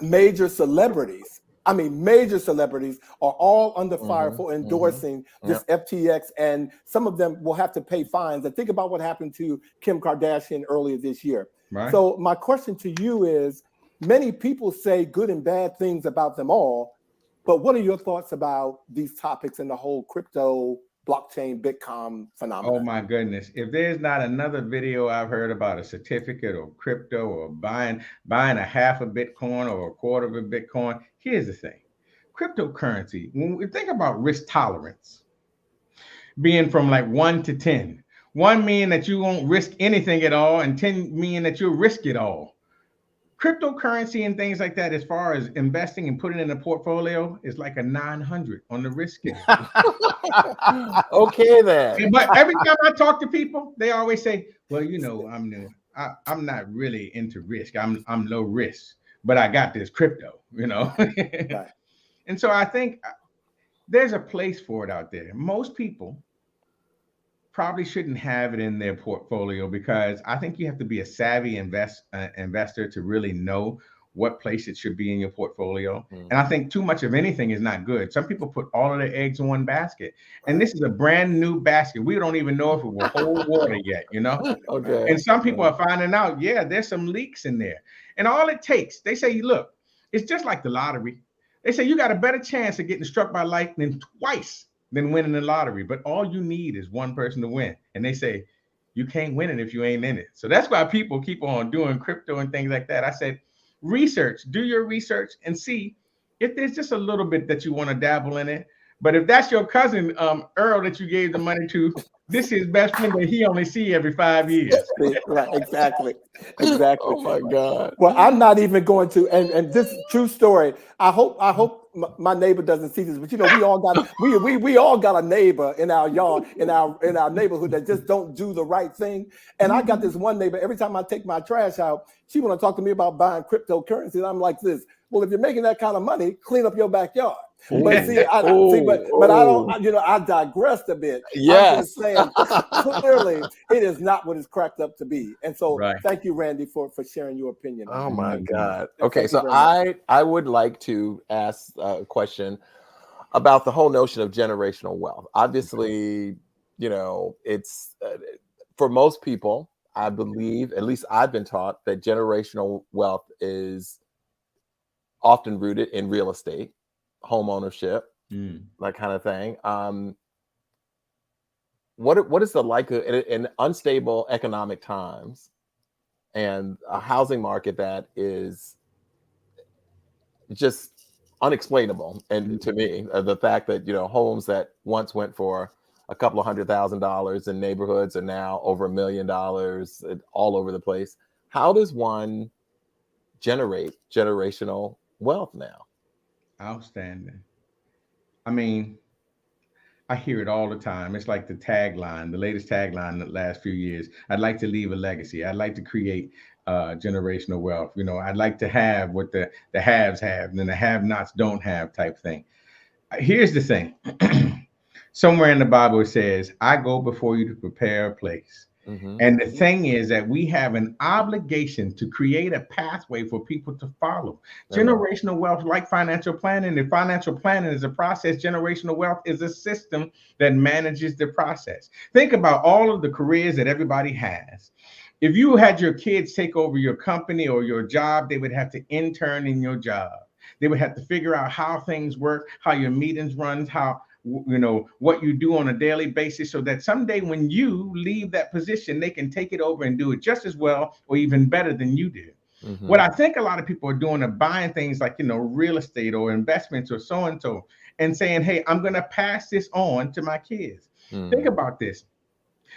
Speaker 1: major celebrities are all under fire for endorsing this FTX, and some of them will have to pay fines. And think about what happened to Kim Kardashian earlier this year. Right. So my question to you is, many people say good and bad things about them all, but what are your thoughts about these topics and the whole crypto blockchain Bitcoin
Speaker 4: Oh
Speaker 1: phenomenon.
Speaker 4: my goodness. If there's not another video I've heard about a certificate or crypto or buying a half a Bitcoin or a quarter of a Bitcoin, here's the thing. Cryptocurrency, when we think about risk tolerance being from like 1 to 10, 1 meaning that you won't risk anything at all, and 10 meaning that you'll risk it all. Cryptocurrency and things like that, as far as investing and putting in a portfolio, is like a 900 on the risk scale.
Speaker 3: Okay, then.
Speaker 4: But every time I talk to people, they always say, "Well, you know, I'm new. I'm not really into risk. I'm low risk, but I got this crypto, you know."
Speaker 1: Right.
Speaker 4: And so I think there's a place for it out there. Most people probably shouldn't have it in their portfolio, because I think you have to be a savvy investor to really know what place it should be in your portfolio. And I think too much of anything is not good. Some people put all of their eggs in one basket, and this is a brand new basket. We don't even know if it will hold water yet, you know?
Speaker 3: Okay.
Speaker 4: And some people are finding out, yeah, there's some leaks in there. And all it takes, they say, look, it's just like the lottery. They say you got a better chance of getting struck by lightning twice than winning the lottery, but all you need is one person to win. And they say you can't win it if you ain't in it. So that's why people keep on doing crypto and things like that. I said, do your research and see if there's just a little bit that you want to dabble in it. But if that's your cousin Earl that you gave the money to, this is his best friend that he only see every 5 years.
Speaker 1: Right, exactly.
Speaker 3: Oh my God.
Speaker 1: Well, I'm not even going to, and this true story. I hope my neighbor doesn't see this, but you know, we all got a neighbor in our yard, in our neighborhood, that just don't do the right thing. And I got this one neighbor. Every time I take my trash out, she want to talk to me about buying cryptocurrency, and I'm like this. Well, if you're making that kind of money, clean up your backyard. But see, I don't. You know, I digressed a bit.
Speaker 3: Yes.
Speaker 1: I'm just saying, clearly, it is not what it's cracked up to be. And so, thank you, Randy, for sharing your opinion.
Speaker 3: Oh my God. Okay, so I would like to ask a question about the whole notion of generational wealth. Obviously, you know, it's for most people, I believe, at least I've been taught, that generational wealth is often rooted in real estate, home ownership, that kind of thing. What is the likelihood in unstable economic times and a housing market that is just unexplainable? And to me, the fact that, you know, homes that once went for a couple of $100,000 in neighborhoods are now over $1 million all over the place. How does one generate generational wealth now?
Speaker 4: Outstanding. I mean, I hear it all the time. It's like the tagline, the latest tagline the last few years. I'd like to leave a legacy. I'd like to create generational wealth. You know, I'd like to have what the haves have and the have-nots don't have type thing. Here's the thing. Somewhere in the Bible it says, I go before you to prepare a place. And the thing is that we have an obligation to create a pathway for people to follow. Generational wealth, like financial planning, if financial planning is a process, generational wealth is a system that manages the process. Think about all of the careers that everybody has. If you had your kids take over your company or your job, they would have to intern in your job. They would have to figure out how things work, how your meetings run, how, you know, what you do on a daily basis, so that someday when you leave that position, they can take it over and do it just as well or even better than you did. What I think a lot of people are doing are buying things like, you know, real estate or investments or so and saying, hey, I'm going to pass this on to my kids. Think about this.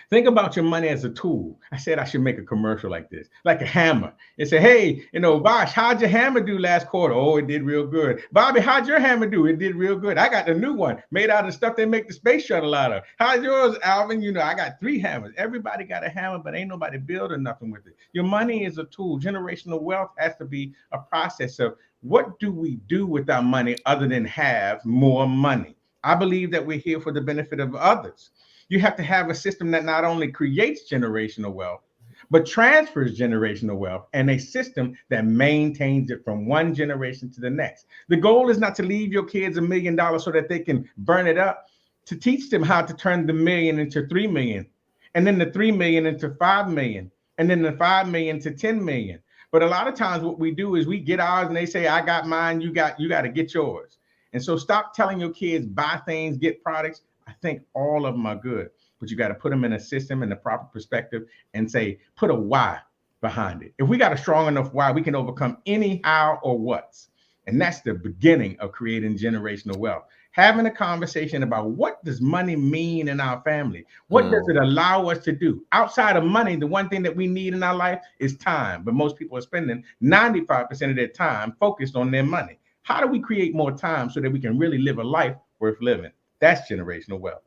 Speaker 4: Think about your money as a tool. I said I should make a commercial like this, like a hammer. And say, hey, you know, Vash, how'd your hammer do last quarter? Oh, it did real good. Bobby, how'd your hammer do? It did real good. I got the new one made out of stuff they make the space shuttle out of. How's yours, Alvin? You know, I got 3 hammers. Everybody got a hammer, but ain't nobody building nothing with it. Your money is a tool. Generational wealth has to be a process of what do we do with our money other than have more money? I believe that we're here for the benefit of others. You have to have a system that not only creates generational wealth, but transfers generational wealth, and a system that maintains it from one generation to the next. The goal is not to leave your kids $1 million so that they can burn it up, to teach them how to turn the million into 3 million, and then the 3 million into 5 million, and then the 5 million to 10 million. But a lot of times what we do is we get ours and they say, I got mine, you got to get yours. And so stop telling your kids, buy things, get products. I think all of them are good, but you got to put them in a system in the proper perspective and say, put a why behind it. If we got a strong enough why, we can overcome any how or what's. And that's the beginning of creating generational wealth. Having a conversation about what does money mean in our family? What does it allow us to do? Outside of money, the one thing that we need in our life is time. But most people are spending 95% of their time focused on their money. How do we create more time so that we can really live a life worth living? That's generational wealth.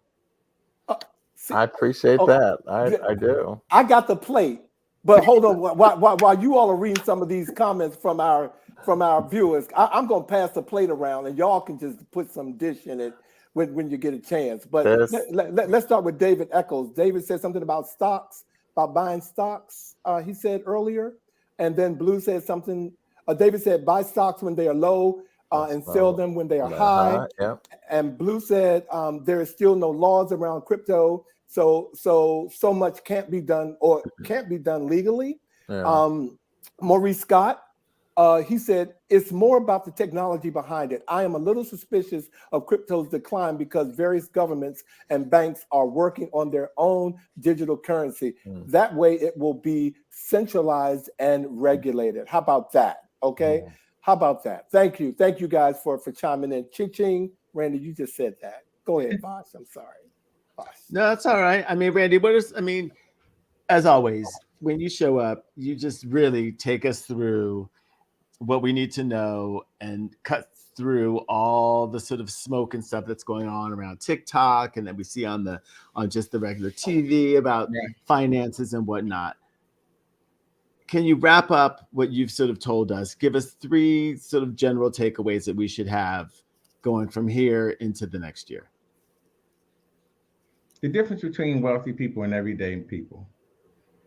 Speaker 3: I appreciate that. I do.
Speaker 1: I got the plate, but hold on. While you all are reading some of these comments from our viewers, I'm going to pass the plate around, and y'all can just put some dish in it when you get a chance. But let's start with David Eccles. David said something about stocks, about buying stocks. He said earlier, and then Blue said something. David said buy stocks when they are low and sell them when they are high.
Speaker 3: Yep.
Speaker 1: And Blue said there is still no laws around crypto. So much can't be done or can't be done legally.
Speaker 3: Yeah.
Speaker 1: Maurice Scott, he said it's more about the technology behind it. I am a little suspicious of crypto's decline because various governments and banks are working on their own digital currency. That way it will be centralized and regulated. How about that? Okay. How about that? Thank you guys for chiming in. Ching, Randy, you just said that. Go ahead, Vash. I'm sorry.
Speaker 2: No, that's all right. I mean, Randy, as always, when you show up, you just really take us through what we need to know and cut through all the sort of smoke and stuff that's going on around TikTok and that we see on just the regular TV about finances and whatnot. Can you wrap up what you've sort of told us? Give us 3 sort of general takeaways that we should have going from here into the next year.
Speaker 4: The difference between wealthy people and everyday people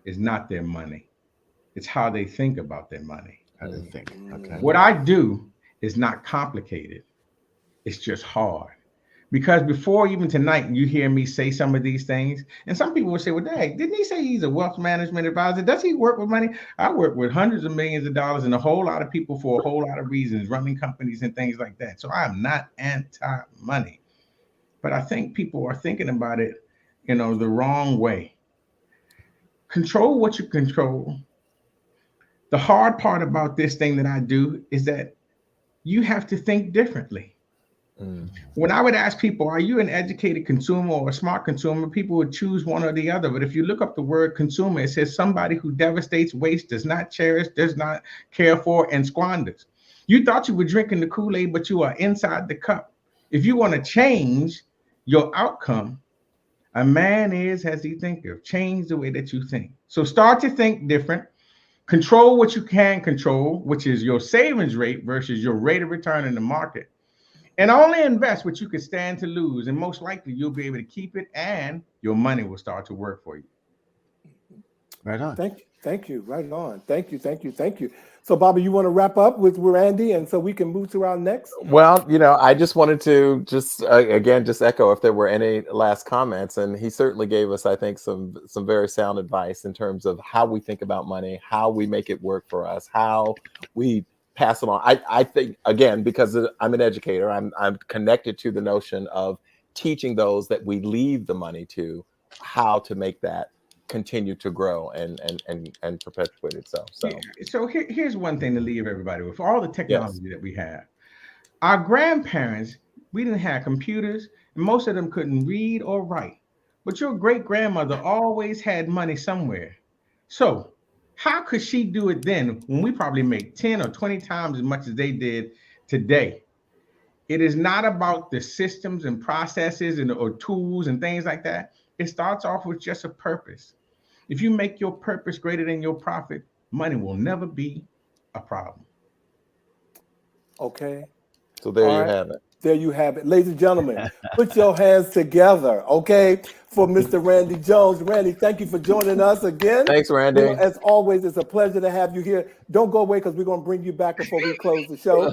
Speaker 4: is not their money. It's how they think about their money.
Speaker 2: How they think. Okay.
Speaker 4: What I do is not complicated. It's just hard. Because before even tonight, you hear me say some of these things, and some people will say, well, dang, didn't he say he's a wealth management advisor? Does he work with money? I work with hundreds of millions of dollars and a whole lot of people for a whole lot of reasons, running companies and things like that. So I'm not anti-money. But I think people are thinking about it, the wrong way. Control what you control. The hard part about this thing that I do is that you have to think differently. When I would ask people, are you an educated consumer or a smart consumer? People would choose one or the other. But if you look up the word consumer, it says somebody who devastates, wastes, does not cherish, does not care for, and squanders. You thought you were drinking the Kool-Aid, but you are inside the cup. If you want to change your outcome, a man is as he thinketh. Change the way that you think. So start to think different. Control what you can control, which is your savings rate versus your rate of return in the market. And only invest what you can stand to lose. And most likely you'll be able to keep it and your money will start to work for you.
Speaker 2: Right on.
Speaker 1: Thank you. Right on. Thank you. So, Bobby, you want to wrap up with Randy and so we can move to our next?
Speaker 3: Well, I just wanted to just echo if there were any last comments. And he certainly gave us, I think, some very sound advice in terms of how we think about money, how we make it work for us, how we pass it on. I think, again, because I'm an educator, I'm connected to the notion of teaching those that we leave the money to how to make that continue to grow and perpetuate itself.
Speaker 4: So here's one thing to leave everybody with. All the technology that we have, our grandparents, we didn't have computers, and most of them couldn't read or write. But your great grandmother always had money somewhere. So how could she do it then when we probably make 10 or 20 times as much as they did today? It is not about the systems and processes or tools and things like that. It starts off with just a purpose. If you make your purpose greater than your profit, money will never be a problem.
Speaker 1: Okay.
Speaker 3: So there you have it.
Speaker 1: There you have it. Ladies and gentlemen, put your hands together, okay, for Mr. Randy Jones. Randy, thank you for joining us again.
Speaker 3: Thanks, Randy.
Speaker 1: As always, it's a pleasure to have you here. Don't go away because we're going to bring you back before we close the show.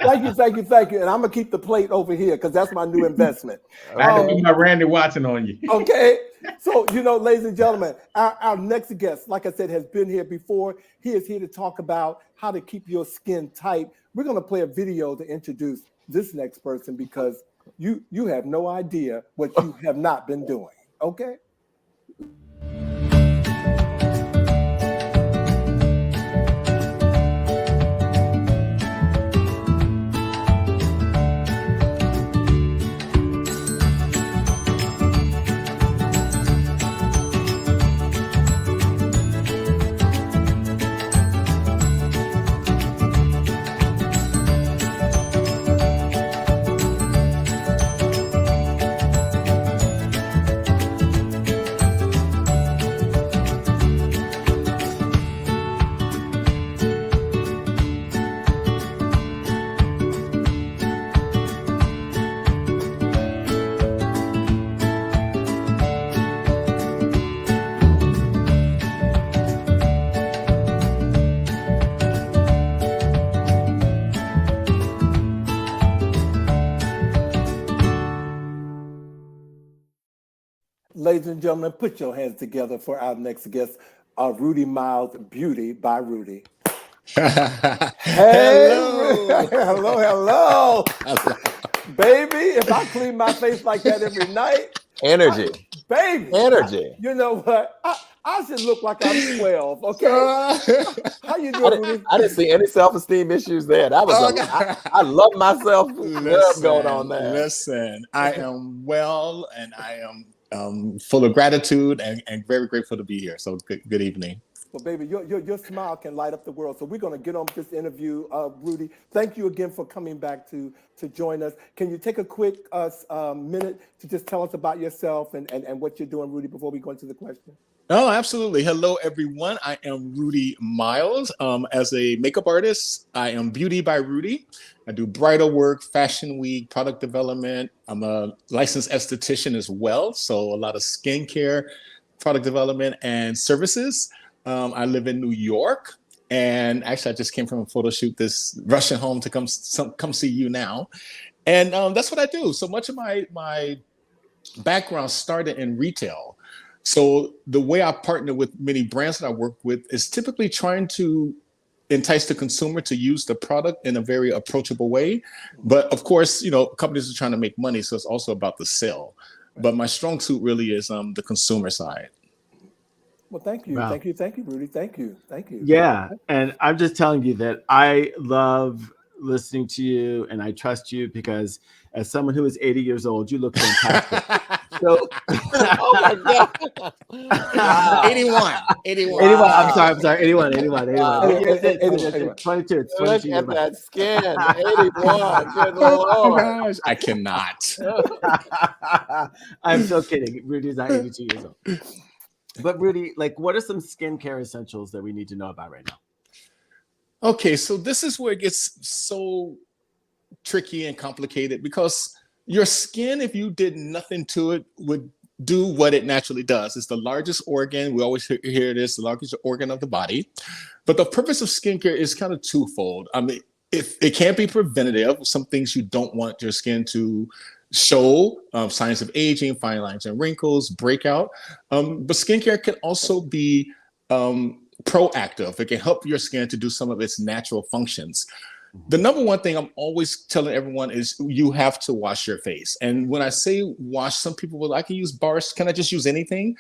Speaker 1: Thank you. And I'm going to keep the plate over here because that's my new investment.
Speaker 4: I can do my Randy Watson on you.
Speaker 1: Okay. So, ladies and gentlemen, our next guest, like I said, has been here before. He is here to talk about how to keep your skin tight. We're going to play a video to introduce this next person because You have no idea what you have not been doing. Okay. Ladies and gentlemen, put your hands together for our next guest, Rudy Miles, Beauty by Rudy. Hey, hello. Baby, if I clean my face like that every night.
Speaker 3: Energy.
Speaker 1: Baby.
Speaker 3: Energy.
Speaker 1: You know what? I should look like I'm 12, okay? How you doing, Rudy?
Speaker 3: I didn't see any self-esteem issues there. That was I love myself. Love going on there.
Speaker 5: Listen, I am well, and I am full of gratitude and very grateful to be here. So good evening.
Speaker 1: Well, baby, your smile can light up the world. So we're going to get on with this interview. Rudy, thank you again for coming back to join us. Can you take a quick minute to just tell us about yourself and what you're doing, Rudy, before we go into the question?
Speaker 5: Oh, absolutely. Hello, everyone. I am Rudy Miles. As a makeup artist, I am Beauty by Rudy. I do bridal work, fashion week, product development. I'm a licensed esthetician as well. So a lot of skincare, product development, and services. I live in New York. And actually, I just came from a photo shoot, rushing home to come see you now. And that's what I do. So much of my background started in retail. So the way I partner with many brands that I work with is typically trying to entice the consumer to use the product in a very approachable way. But of course, companies are trying to make money. So it's also about the sale. But my strong suit really is the consumer side.
Speaker 1: Well, thank you. Wow. Thank you, Rudy. Thank you.
Speaker 2: Yeah. And I'm just telling you that I love listening to you and I trust you because as someone who is 80 years old, you look fantastic. So,
Speaker 3: oh my God.
Speaker 5: Wow. 81.
Speaker 2: I'm sorry. 81. 22. It's 22.
Speaker 3: Look at that skin. 81. Good Lord.
Speaker 5: Gosh, I cannot.
Speaker 2: I'm so kidding. Rudy's not 82 years old. But Rudy, what are some skincare essentials that we need to know about right now?
Speaker 5: Okay, so this is where it gets so tricky and complicated because your skin, if you did nothing to it, would do what it naturally does. It's the largest organ. We always hear this, the largest organ of the body. But the purpose of skincare is kind of twofold. I mean, if it can't be preventative, some things you don't want your skin to show, signs of aging, fine lines and wrinkles, breakout. But skincare can also be proactive. It can help your skin to do some of its natural functions. The number one thing I'm always telling everyone is you have to wash your face. And when I say wash, some people will, I can use bars. Can I just use anything?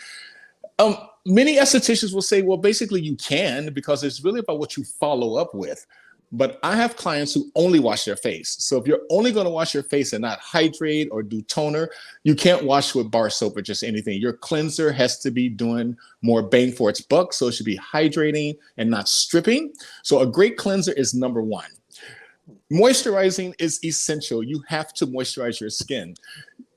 Speaker 5: Many estheticians will say, well, basically you can, because it's really about what you follow up with. But I have clients who only wash their face. So if you're only going to wash your face and not hydrate or do toner, you can't wash with bar soap or just anything. Your cleanser has to be doing more bang for its buck. So it should be hydrating and not stripping. So a great cleanser is number one. Moisturizing is essential. You have to moisturize your skin.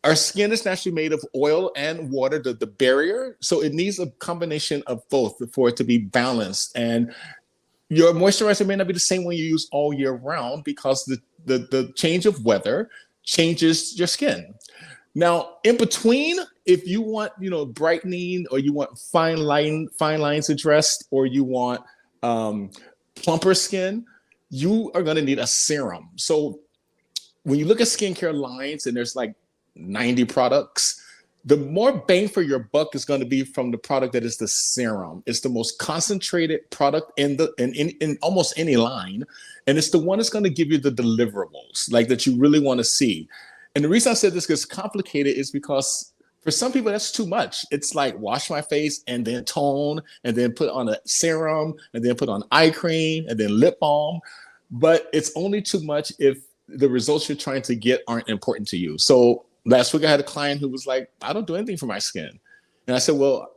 Speaker 5: Our skin is naturally made of oil and water, the barrier. So it needs a combination of both for it to be balanced. And your moisturizer may not be the same one you use all year round because the change of weather changes your skin. Now, in between, if you want, brightening, or you want fine lines addressed, or you want plumper skin, you are going to need a serum. So when you look at skincare lines and there's 90 products, the more bang for your buck is going to be from the product that is the serum. It's the most concentrated product in almost any line. And it's the one that's going to give you the deliverables that you really want to see. And the reason I said this gets complicated is because for some people that's too much. It's like wash my face and then tone and then put on a serum and then put on eye cream and then lip balm. But it's only too much if the results you're trying to get aren't important to you. So last week I had a client who was like, I don't do anything for my skin. And I said, well,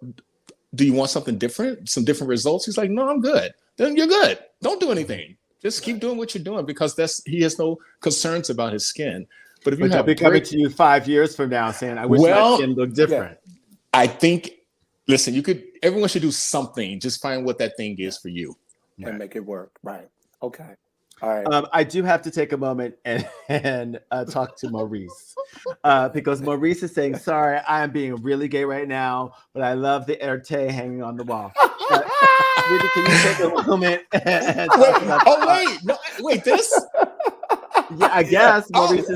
Speaker 5: do you want something different, some different results? He's like, no, I'm good. Then you're good. Don't do anything. Just keep doing what you're doing because he has no concerns about his skin. But if you have
Speaker 2: be coming to you 5 years from now saying, I wish my skin looked different.
Speaker 5: I think, listen, everyone should do something. Just find what that thing is for you.
Speaker 1: And make it work. Right. Okay. All right.
Speaker 2: I do have to take a moment and talk to Maurice because Maurice is saying, sorry, I am being really gay right now, but I love the Erte hanging on the wall. Rudy, can you take a moment and talk about
Speaker 5: wait, this?
Speaker 2: Yeah, I guess. Maurice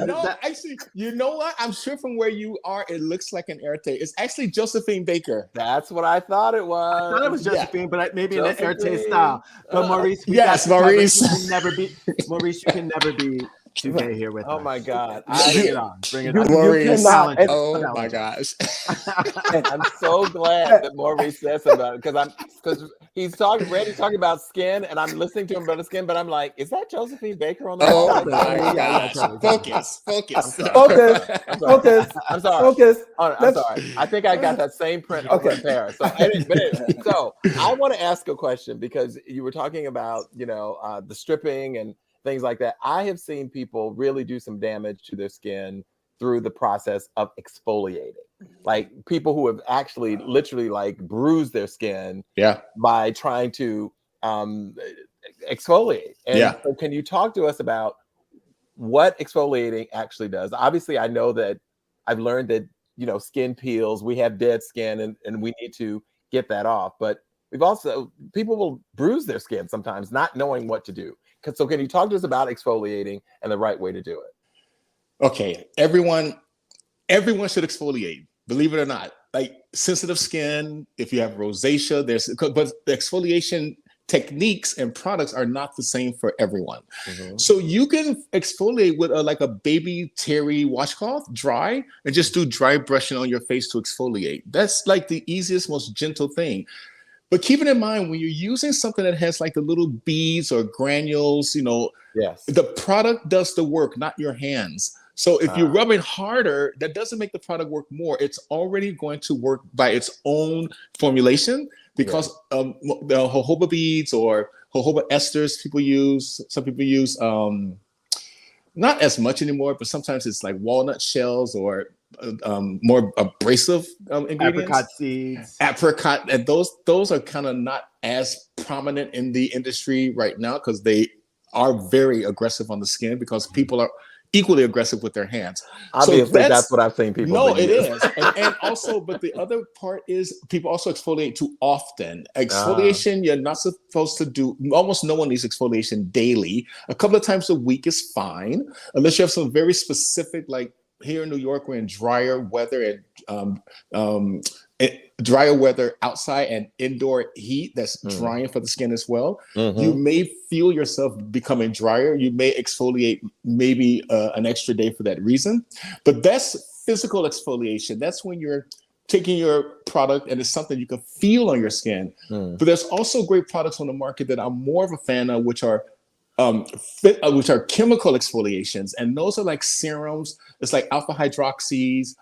Speaker 5: actually, you know what? I'm sure from where you are, it looks like an Erte. It's actually Josephine Baker.
Speaker 3: That's what I thought it was.
Speaker 2: I thought it was Josephine, but maybe in an Erte style. But Maurice,
Speaker 5: Maurice.
Speaker 2: Maurice, you can never be too gay here with us.
Speaker 3: Oh my God.
Speaker 2: Bring it on. Bring it on.
Speaker 5: Maurice.
Speaker 1: Oh
Speaker 5: my gosh.
Speaker 3: I'm so glad that Maurice says about it because he's talking about skin and I'm listening to him about the skin, but I'm like, is that Josephine Baker on the wall?
Speaker 5: Oh my gosh. Focus.
Speaker 3: I'm sorry.
Speaker 1: Focus.
Speaker 3: I'm sorry. I think I got that same print over in Paris. So I want to ask a question because you were talking about, the stripping and things like that. I have seen people really do some damage to their skin through the process of exfoliating. Like people who have actually literally like bruised their skin by trying to exfoliate. And so can you talk to us about what exfoliating actually does? Obviously, I know that I've learned that, skin peels, we have dead skin and we need to get that off. But people will bruise their skin sometimes not knowing what to do. So can you talk to us about exfoliating and the right way to do it?
Speaker 5: Okay, everyone should exfoliate, believe it or not. Like sensitive skin, if you have rosacea, but the exfoliation techniques and products are not the same for everyone. Mm-hmm. So you can exfoliate with a baby terry washcloth, dry, and just do dry brushing on your face to exfoliate. That's like the easiest, most gentle thing. But keep it in mind when you're using something that has like the little beads or granules, the product does the work, not your hands. So if you're rubbing harder, that doesn't make the product work more. It's already going to work by its own formulation because the jojoba beads or jojoba esters some people use, not as much anymore, but sometimes it's like walnut shells or more abrasive ingredients. Apricot, and those are kind of not as prominent in the industry right now because they are very aggressive on the skin because people are equally aggressive with their hands.
Speaker 3: Obviously, that's what I've seen people.
Speaker 5: No, it is, and also, but the other part is people also exfoliate too often. Exfoliation, you're not supposed to do. Almost no one needs exfoliation daily. A couple of times a week is fine, unless you have some very specific, like. Here in New York, we're in drier weather and drier weather outside and indoor heat that's drying for the skin as well. Mm-hmm. You may feel yourself becoming drier. You may exfoliate maybe an extra day for that reason. But that's physical exfoliation. That's when you're taking your product and it's something you can feel on your skin. But there's also great products on the market that I'm more of a fan of, which are chemical exfoliations, and those are like serums. It's like alpha hydroxys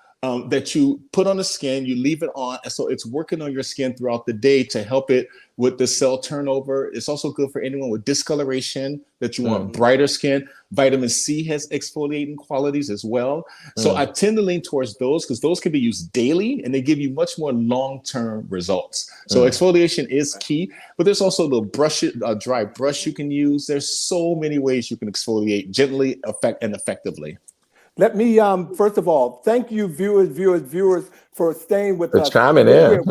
Speaker 5: that you put on the skin, you leave it on, and so it's working on your skin throughout the day to help it with the cell turnover. It's also good for anyone with discoloration that you want brighter skin. Vitamin C has exfoliating qualities as well. So I tend to lean towards those because those can be used daily and they give you much more long-term results. So exfoliation is key, but there's also the dry brush you can use. There's so many ways you can exfoliate gently and effectively.
Speaker 1: Let me, first of all, thank you, viewers, for staying with us.
Speaker 3: Chiming in.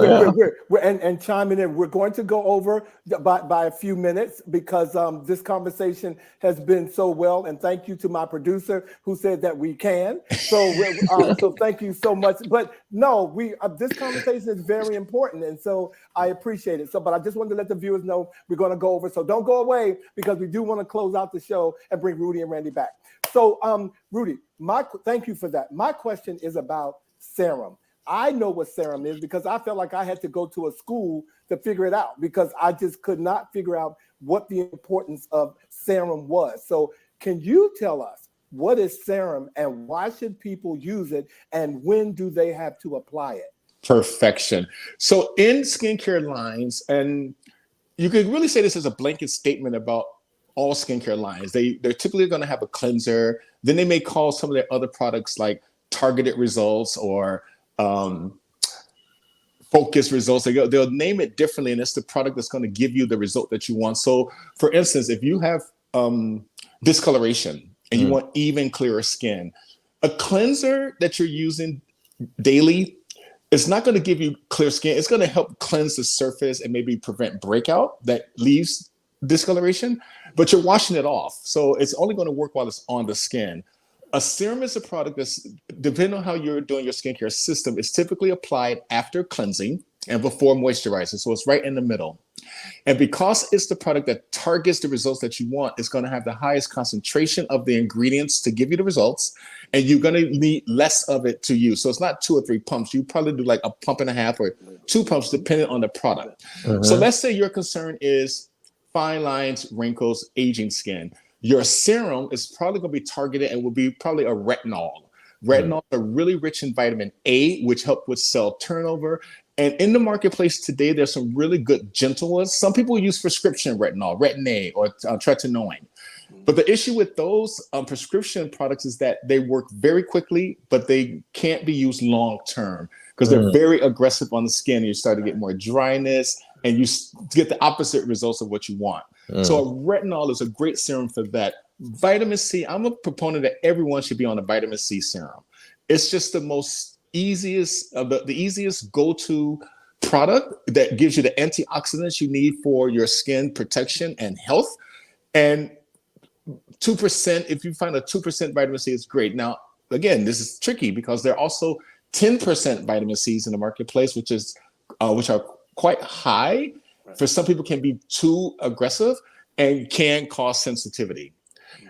Speaker 1: And chiming in. We're going to go over by a few minutes because this conversation has been so well. And thank you to my producer who said that we can. So, so thank you so much. But no, this conversation is very important. And so I appreciate it. But I just wanted to let the viewers know we're going to go over. So don't go away because we do want to close out the show and bring Rudy and Randy back. So, Rudy, thank you for that. My question is about serum. I know what serum is because I felt like I had to go to a school to figure it out because I just could not figure out what the importance of serum was. So can you tell us what is serum and why should people use it and when do they have to apply it?
Speaker 5: Perfection. So in skincare lines, and you could really say this as a blanket statement about all skincare lines. They're typically going to have a cleanser. Then they may call some of their other products like targeted results or focus results. They'll name it differently, and it's the product that's going to give you the result that you want. So, for instance, if you have discoloration and you want even clearer skin, a cleanser that you're using daily is not going to give you clear skin. It's going to help cleanse the surface and maybe prevent breakout that leaves discoloration, but you're washing it off. So it's only going to work while it's on the skin. A serum is a product that's, depending on how you're doing your skincare system, is typically applied after cleansing and before moisturizing. So it's right in the middle. And because it's the product that targets the results that you want, it's going to have the highest concentration of the ingredients to give you the results. And you're going to need less of it to use. So it's not 2 or 3 pumps. You probably do like a pump and a half or 2 pumps, depending on the product. So let's say your concern is fine lines, wrinkles, aging skin. Your serum is probably going to be targeted and will be probably a retinol. Retinols are really rich in vitamin A, which help with cell turnover. And in the marketplace today, there's some really good gentle ones. Some people use prescription retinol, Retin-A or tretinoin. But the issue with those prescription products is that they work very quickly, but they can't be used long term because they're very aggressive on the skin. You start to get more dryness and you get the opposite results of what you want. So a retinol is a great serum for that. Vitamin C, I'm a proponent that everyone should be on a vitamin C serum. It's just the most easiest, the easiest go-to product that gives you the antioxidants you need for your skin protection and health. And 2%, if you find a 2% vitamin C, is great. Now, again, this is tricky because there are also 10% vitamin C's in the marketplace, which are quite high. For some people can be too aggressive and can cause sensitivity.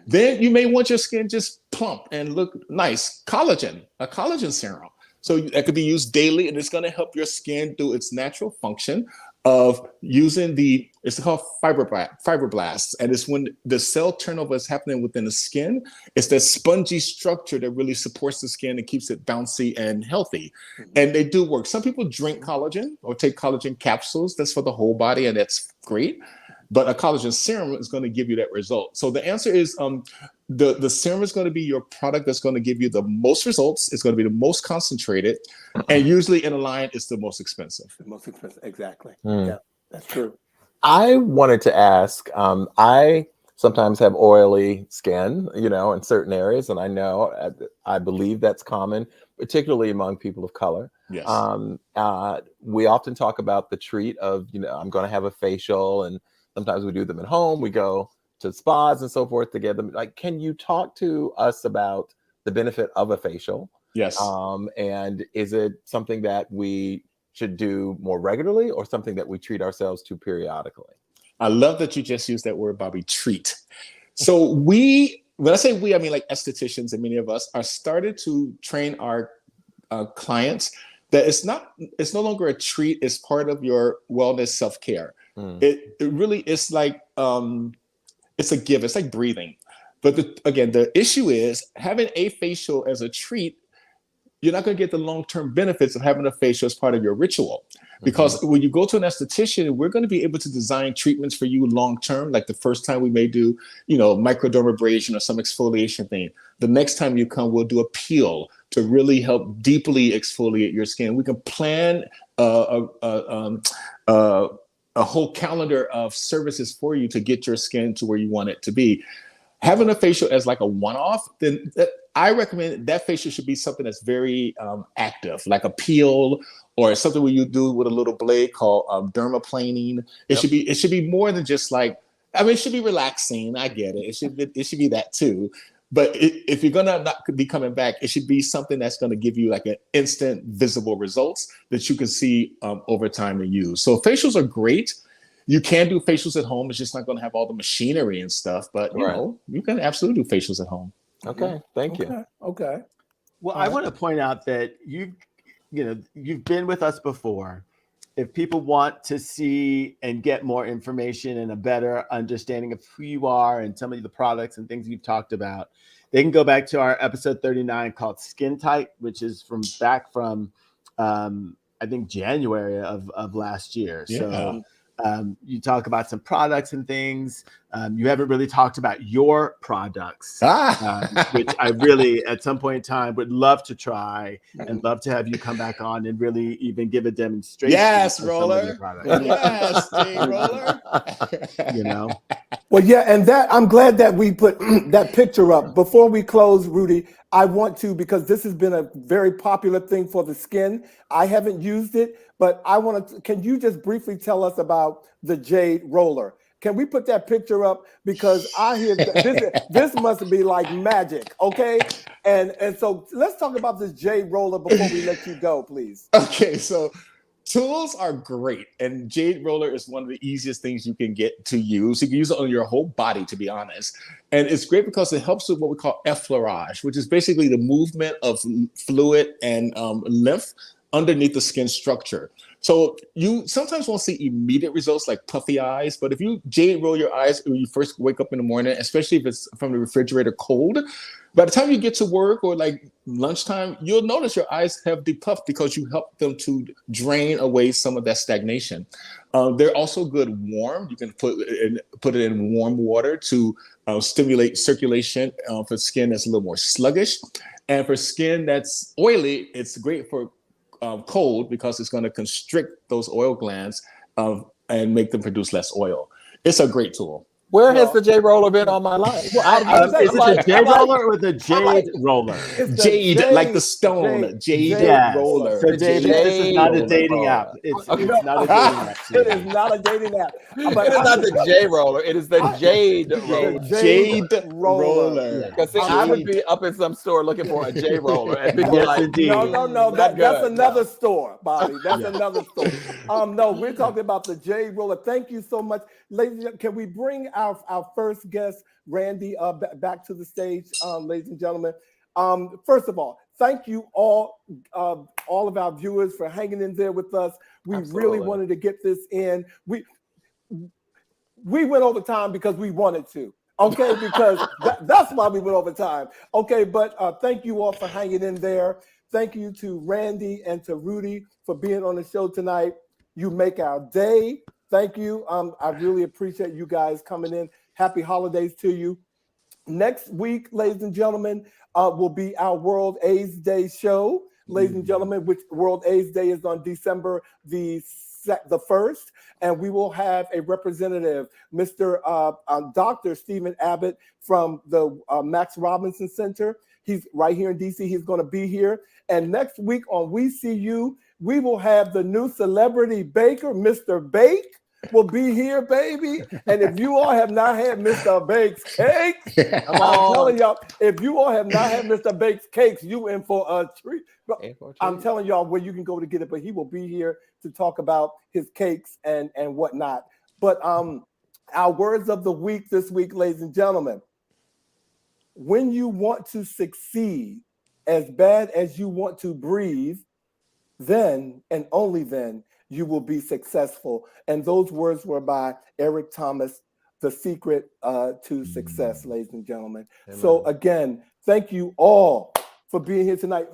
Speaker 5: Then you may want your skin just plump and look nice. A collagen serum. So that could be used daily, and it's going to help your skin do its natural function of using it's called fibroblasts. And it's when the cell turnover is happening within the skin. It's that spongy structure that really supports the skin and keeps it bouncy and healthy. And they do work. Some people drink collagen or take collagen capsules. That's for the whole body, and that's great. But a collagen serum is going to give you that result. So the answer is the serum is going to be your product that's going to give you the most results. It's going to be the most concentrated. And usually in a line, it's the most expensive.
Speaker 1: The most expensive, exactly. Yeah, that's true.
Speaker 3: I wanted to ask, I sometimes have oily skin, in certain areas. And I believe that's common, particularly among people of color.
Speaker 5: Yes.
Speaker 3: We often talk about the treat of, I'm going to have a facial, and sometimes we do them at home. We go to spas and so forth to get them. Like, can you talk to us about the benefit of a facial?
Speaker 5: Yes.
Speaker 3: And is it something that we should do more regularly or something that we treat ourselves to periodically?
Speaker 5: I love that you just used that word, Bobby, treat. So when I say we, I mean like estheticians, and many of us are started to train our clients that it's no longer a treat. It's part of your wellness self-care. It really is like, it's a give. It's like breathing. But the issue is having a facial as a treat. You're not going to get the long-term benefits of having a facial as part of your ritual. Because when you go to an esthetician, we're going to be able to design treatments for you long-term. Like the first time we may do, microdermabrasion or some exfoliation thing. The next time you come, we'll do a peel to really help deeply exfoliate your skin. We can plan a whole calendar of services for you to get your skin to where you want it to be. Having a facial as like a one-off, then I recommend that facial should be something that's very active, like a peel or something where you do with a little blade called dermaplaning. It should be more than just like, it should be relaxing. I get it. It should be that too. But if you're gonna not be coming back, it should be something that's gonna give you like an instant visible results that you can see over time and use. So facials are great. You can do facials at home. It's just not going to have all the machinery and stuff, but you can absolutely do facials at home.
Speaker 3: Okay, thank you.
Speaker 1: Okay.
Speaker 2: Well,
Speaker 1: All
Speaker 2: I
Speaker 1: right.
Speaker 2: want to point out that you've been with us before. If people want to see and get more information and a better understanding of who you are and some of the products and things you've talked about, they can go back to our episode 39 called Skin Tight, which is from I think January of last year.
Speaker 5: Yeah.
Speaker 2: So you talk about some products and things. You haven't really talked about your products, which I really, at some point in time, would love to try and love to have you come back on and really even give a demonstration.
Speaker 5: Yes,
Speaker 2: of some of your
Speaker 5: Roller.
Speaker 2: products.
Speaker 5: Yes, Jay Roller.
Speaker 2: You know,
Speaker 1: Well, yeah, and that I'm glad that we put that picture up. Before we close, Rudy, I want to, because this has been a very popular thing for the skin. I haven't used it, but I want to, can you just briefly tell us about the Jade Roller? Can we put that picture up? Because I hear this must be like magic, okay? And so let's talk about this Jade Roller before we let you go, please.
Speaker 5: Okay, so tools are great, and Jade Roller is one of the easiest things you can get to use. You can use it on your whole body, to be honest. And it's great because it helps with what we call effleurage, which is basically the movement of fluid and lymph underneath the skin structure. So you sometimes won't see immediate results like puffy eyes, but if you Jade roll your eyes when you first wake up in the morning, especially if it's from the refrigerator cold, by the time you get to work or like lunchtime, you'll notice your eyes have depuffed because you help them to drain away some of that stagnation. They're also good warm. You can put it in warm water to stimulate circulation for skin that's a little more sluggish. And for skin that's oily, it's great for cold because it's going to constrict those oil glands and make them produce less oil. It's a great tool.
Speaker 3: Where has the J roller been all my life?
Speaker 2: is it the J roller or the Jade roller?
Speaker 5: Jade, like the stone. Jade
Speaker 2: Yes.
Speaker 5: roller.
Speaker 2: So David, this is not a dating
Speaker 3: roller.
Speaker 2: app. It's not a dating app.
Speaker 1: It is not a dating app. But
Speaker 3: It is not the J roller. It is the Jade roller.
Speaker 5: Jade roller.
Speaker 3: Because I would be up in some store looking for a J roller, and people
Speaker 2: Yes,
Speaker 3: are like,
Speaker 2: indeed.
Speaker 1: No,
Speaker 3: Not
Speaker 1: that's
Speaker 3: good.
Speaker 1: another store, Bobby. That's another store. No, we're talking about the Jade Roller. Thank you so much. Ladies and gentlemen, can we bring our first guest, Randy, back to the stage, ladies and gentlemen? First of all, thank you all of our viewers for hanging in there with us. We really wanted to get this in. We went over time because we wanted to. Okay, because that's why we went over time. Okay, but thank you all for hanging in there. Thank you to Randy and to Rudy for being on the show tonight. You make our day. Thank you. I really appreciate you guys coming in. Happy holidays to you. Next week, ladies and gentlemen, will be our World AIDS Day show. Ladies and gentlemen, which World AIDS Day is on December the 1st, and we will have a representative, Mr. Dr. Stephen Abbott from the Max Robinson Center. He's right here in DC. He's going to be here. And next week on We See You, we will have the new celebrity baker, Mr. Bake, will be here, baby. And if you all have not had Mr. Bake's cakes, I'm telling y'all, if you all have not had Mr. Bake's cakes, you in for a treat. I'm telling y'all where you can go to get it, but he will be here to talk about his cakes and whatnot. But our words of the week this week, ladies and gentlemen, when you want to succeed as bad as you want to breathe, then and only then you will be successful. And those words were by Eric Thomas, The Secret to Success, ladies and gentlemen. Amen. So again, thank you all for being here tonight.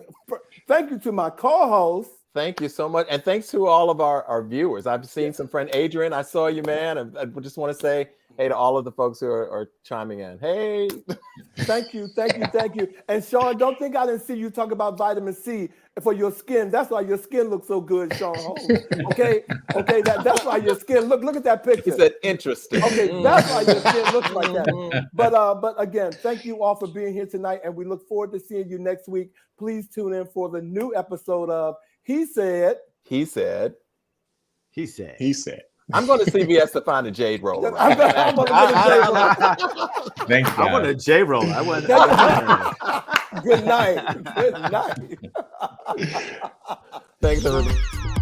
Speaker 1: Thank you to my co-host.
Speaker 3: Thank you so much. And thanks to all of our viewers. I've seen some friend Adrian. I saw you, man. I just want to say hey to all of the folks who are chiming in. Hey.
Speaker 1: Thank you. And Sean, don't think I didn't see you talk about vitamin C for your skin. That's why your skin looks so good, Sean. Okay. That's why your skin look at that picture.
Speaker 3: He said interesting.
Speaker 1: Okay, that's why your skin looks like that. But again, thank you all for being here tonight, and we look forward to seeing you next week. Please tune in for the new episode of He Said.
Speaker 3: He said.
Speaker 5: I'm
Speaker 3: going to CVS to find a Jade roller.
Speaker 1: I'm going to get a Jade roller.
Speaker 4: Thanks,
Speaker 2: I want a J roller. I want.
Speaker 1: Good night.
Speaker 3: Thanks, everybody.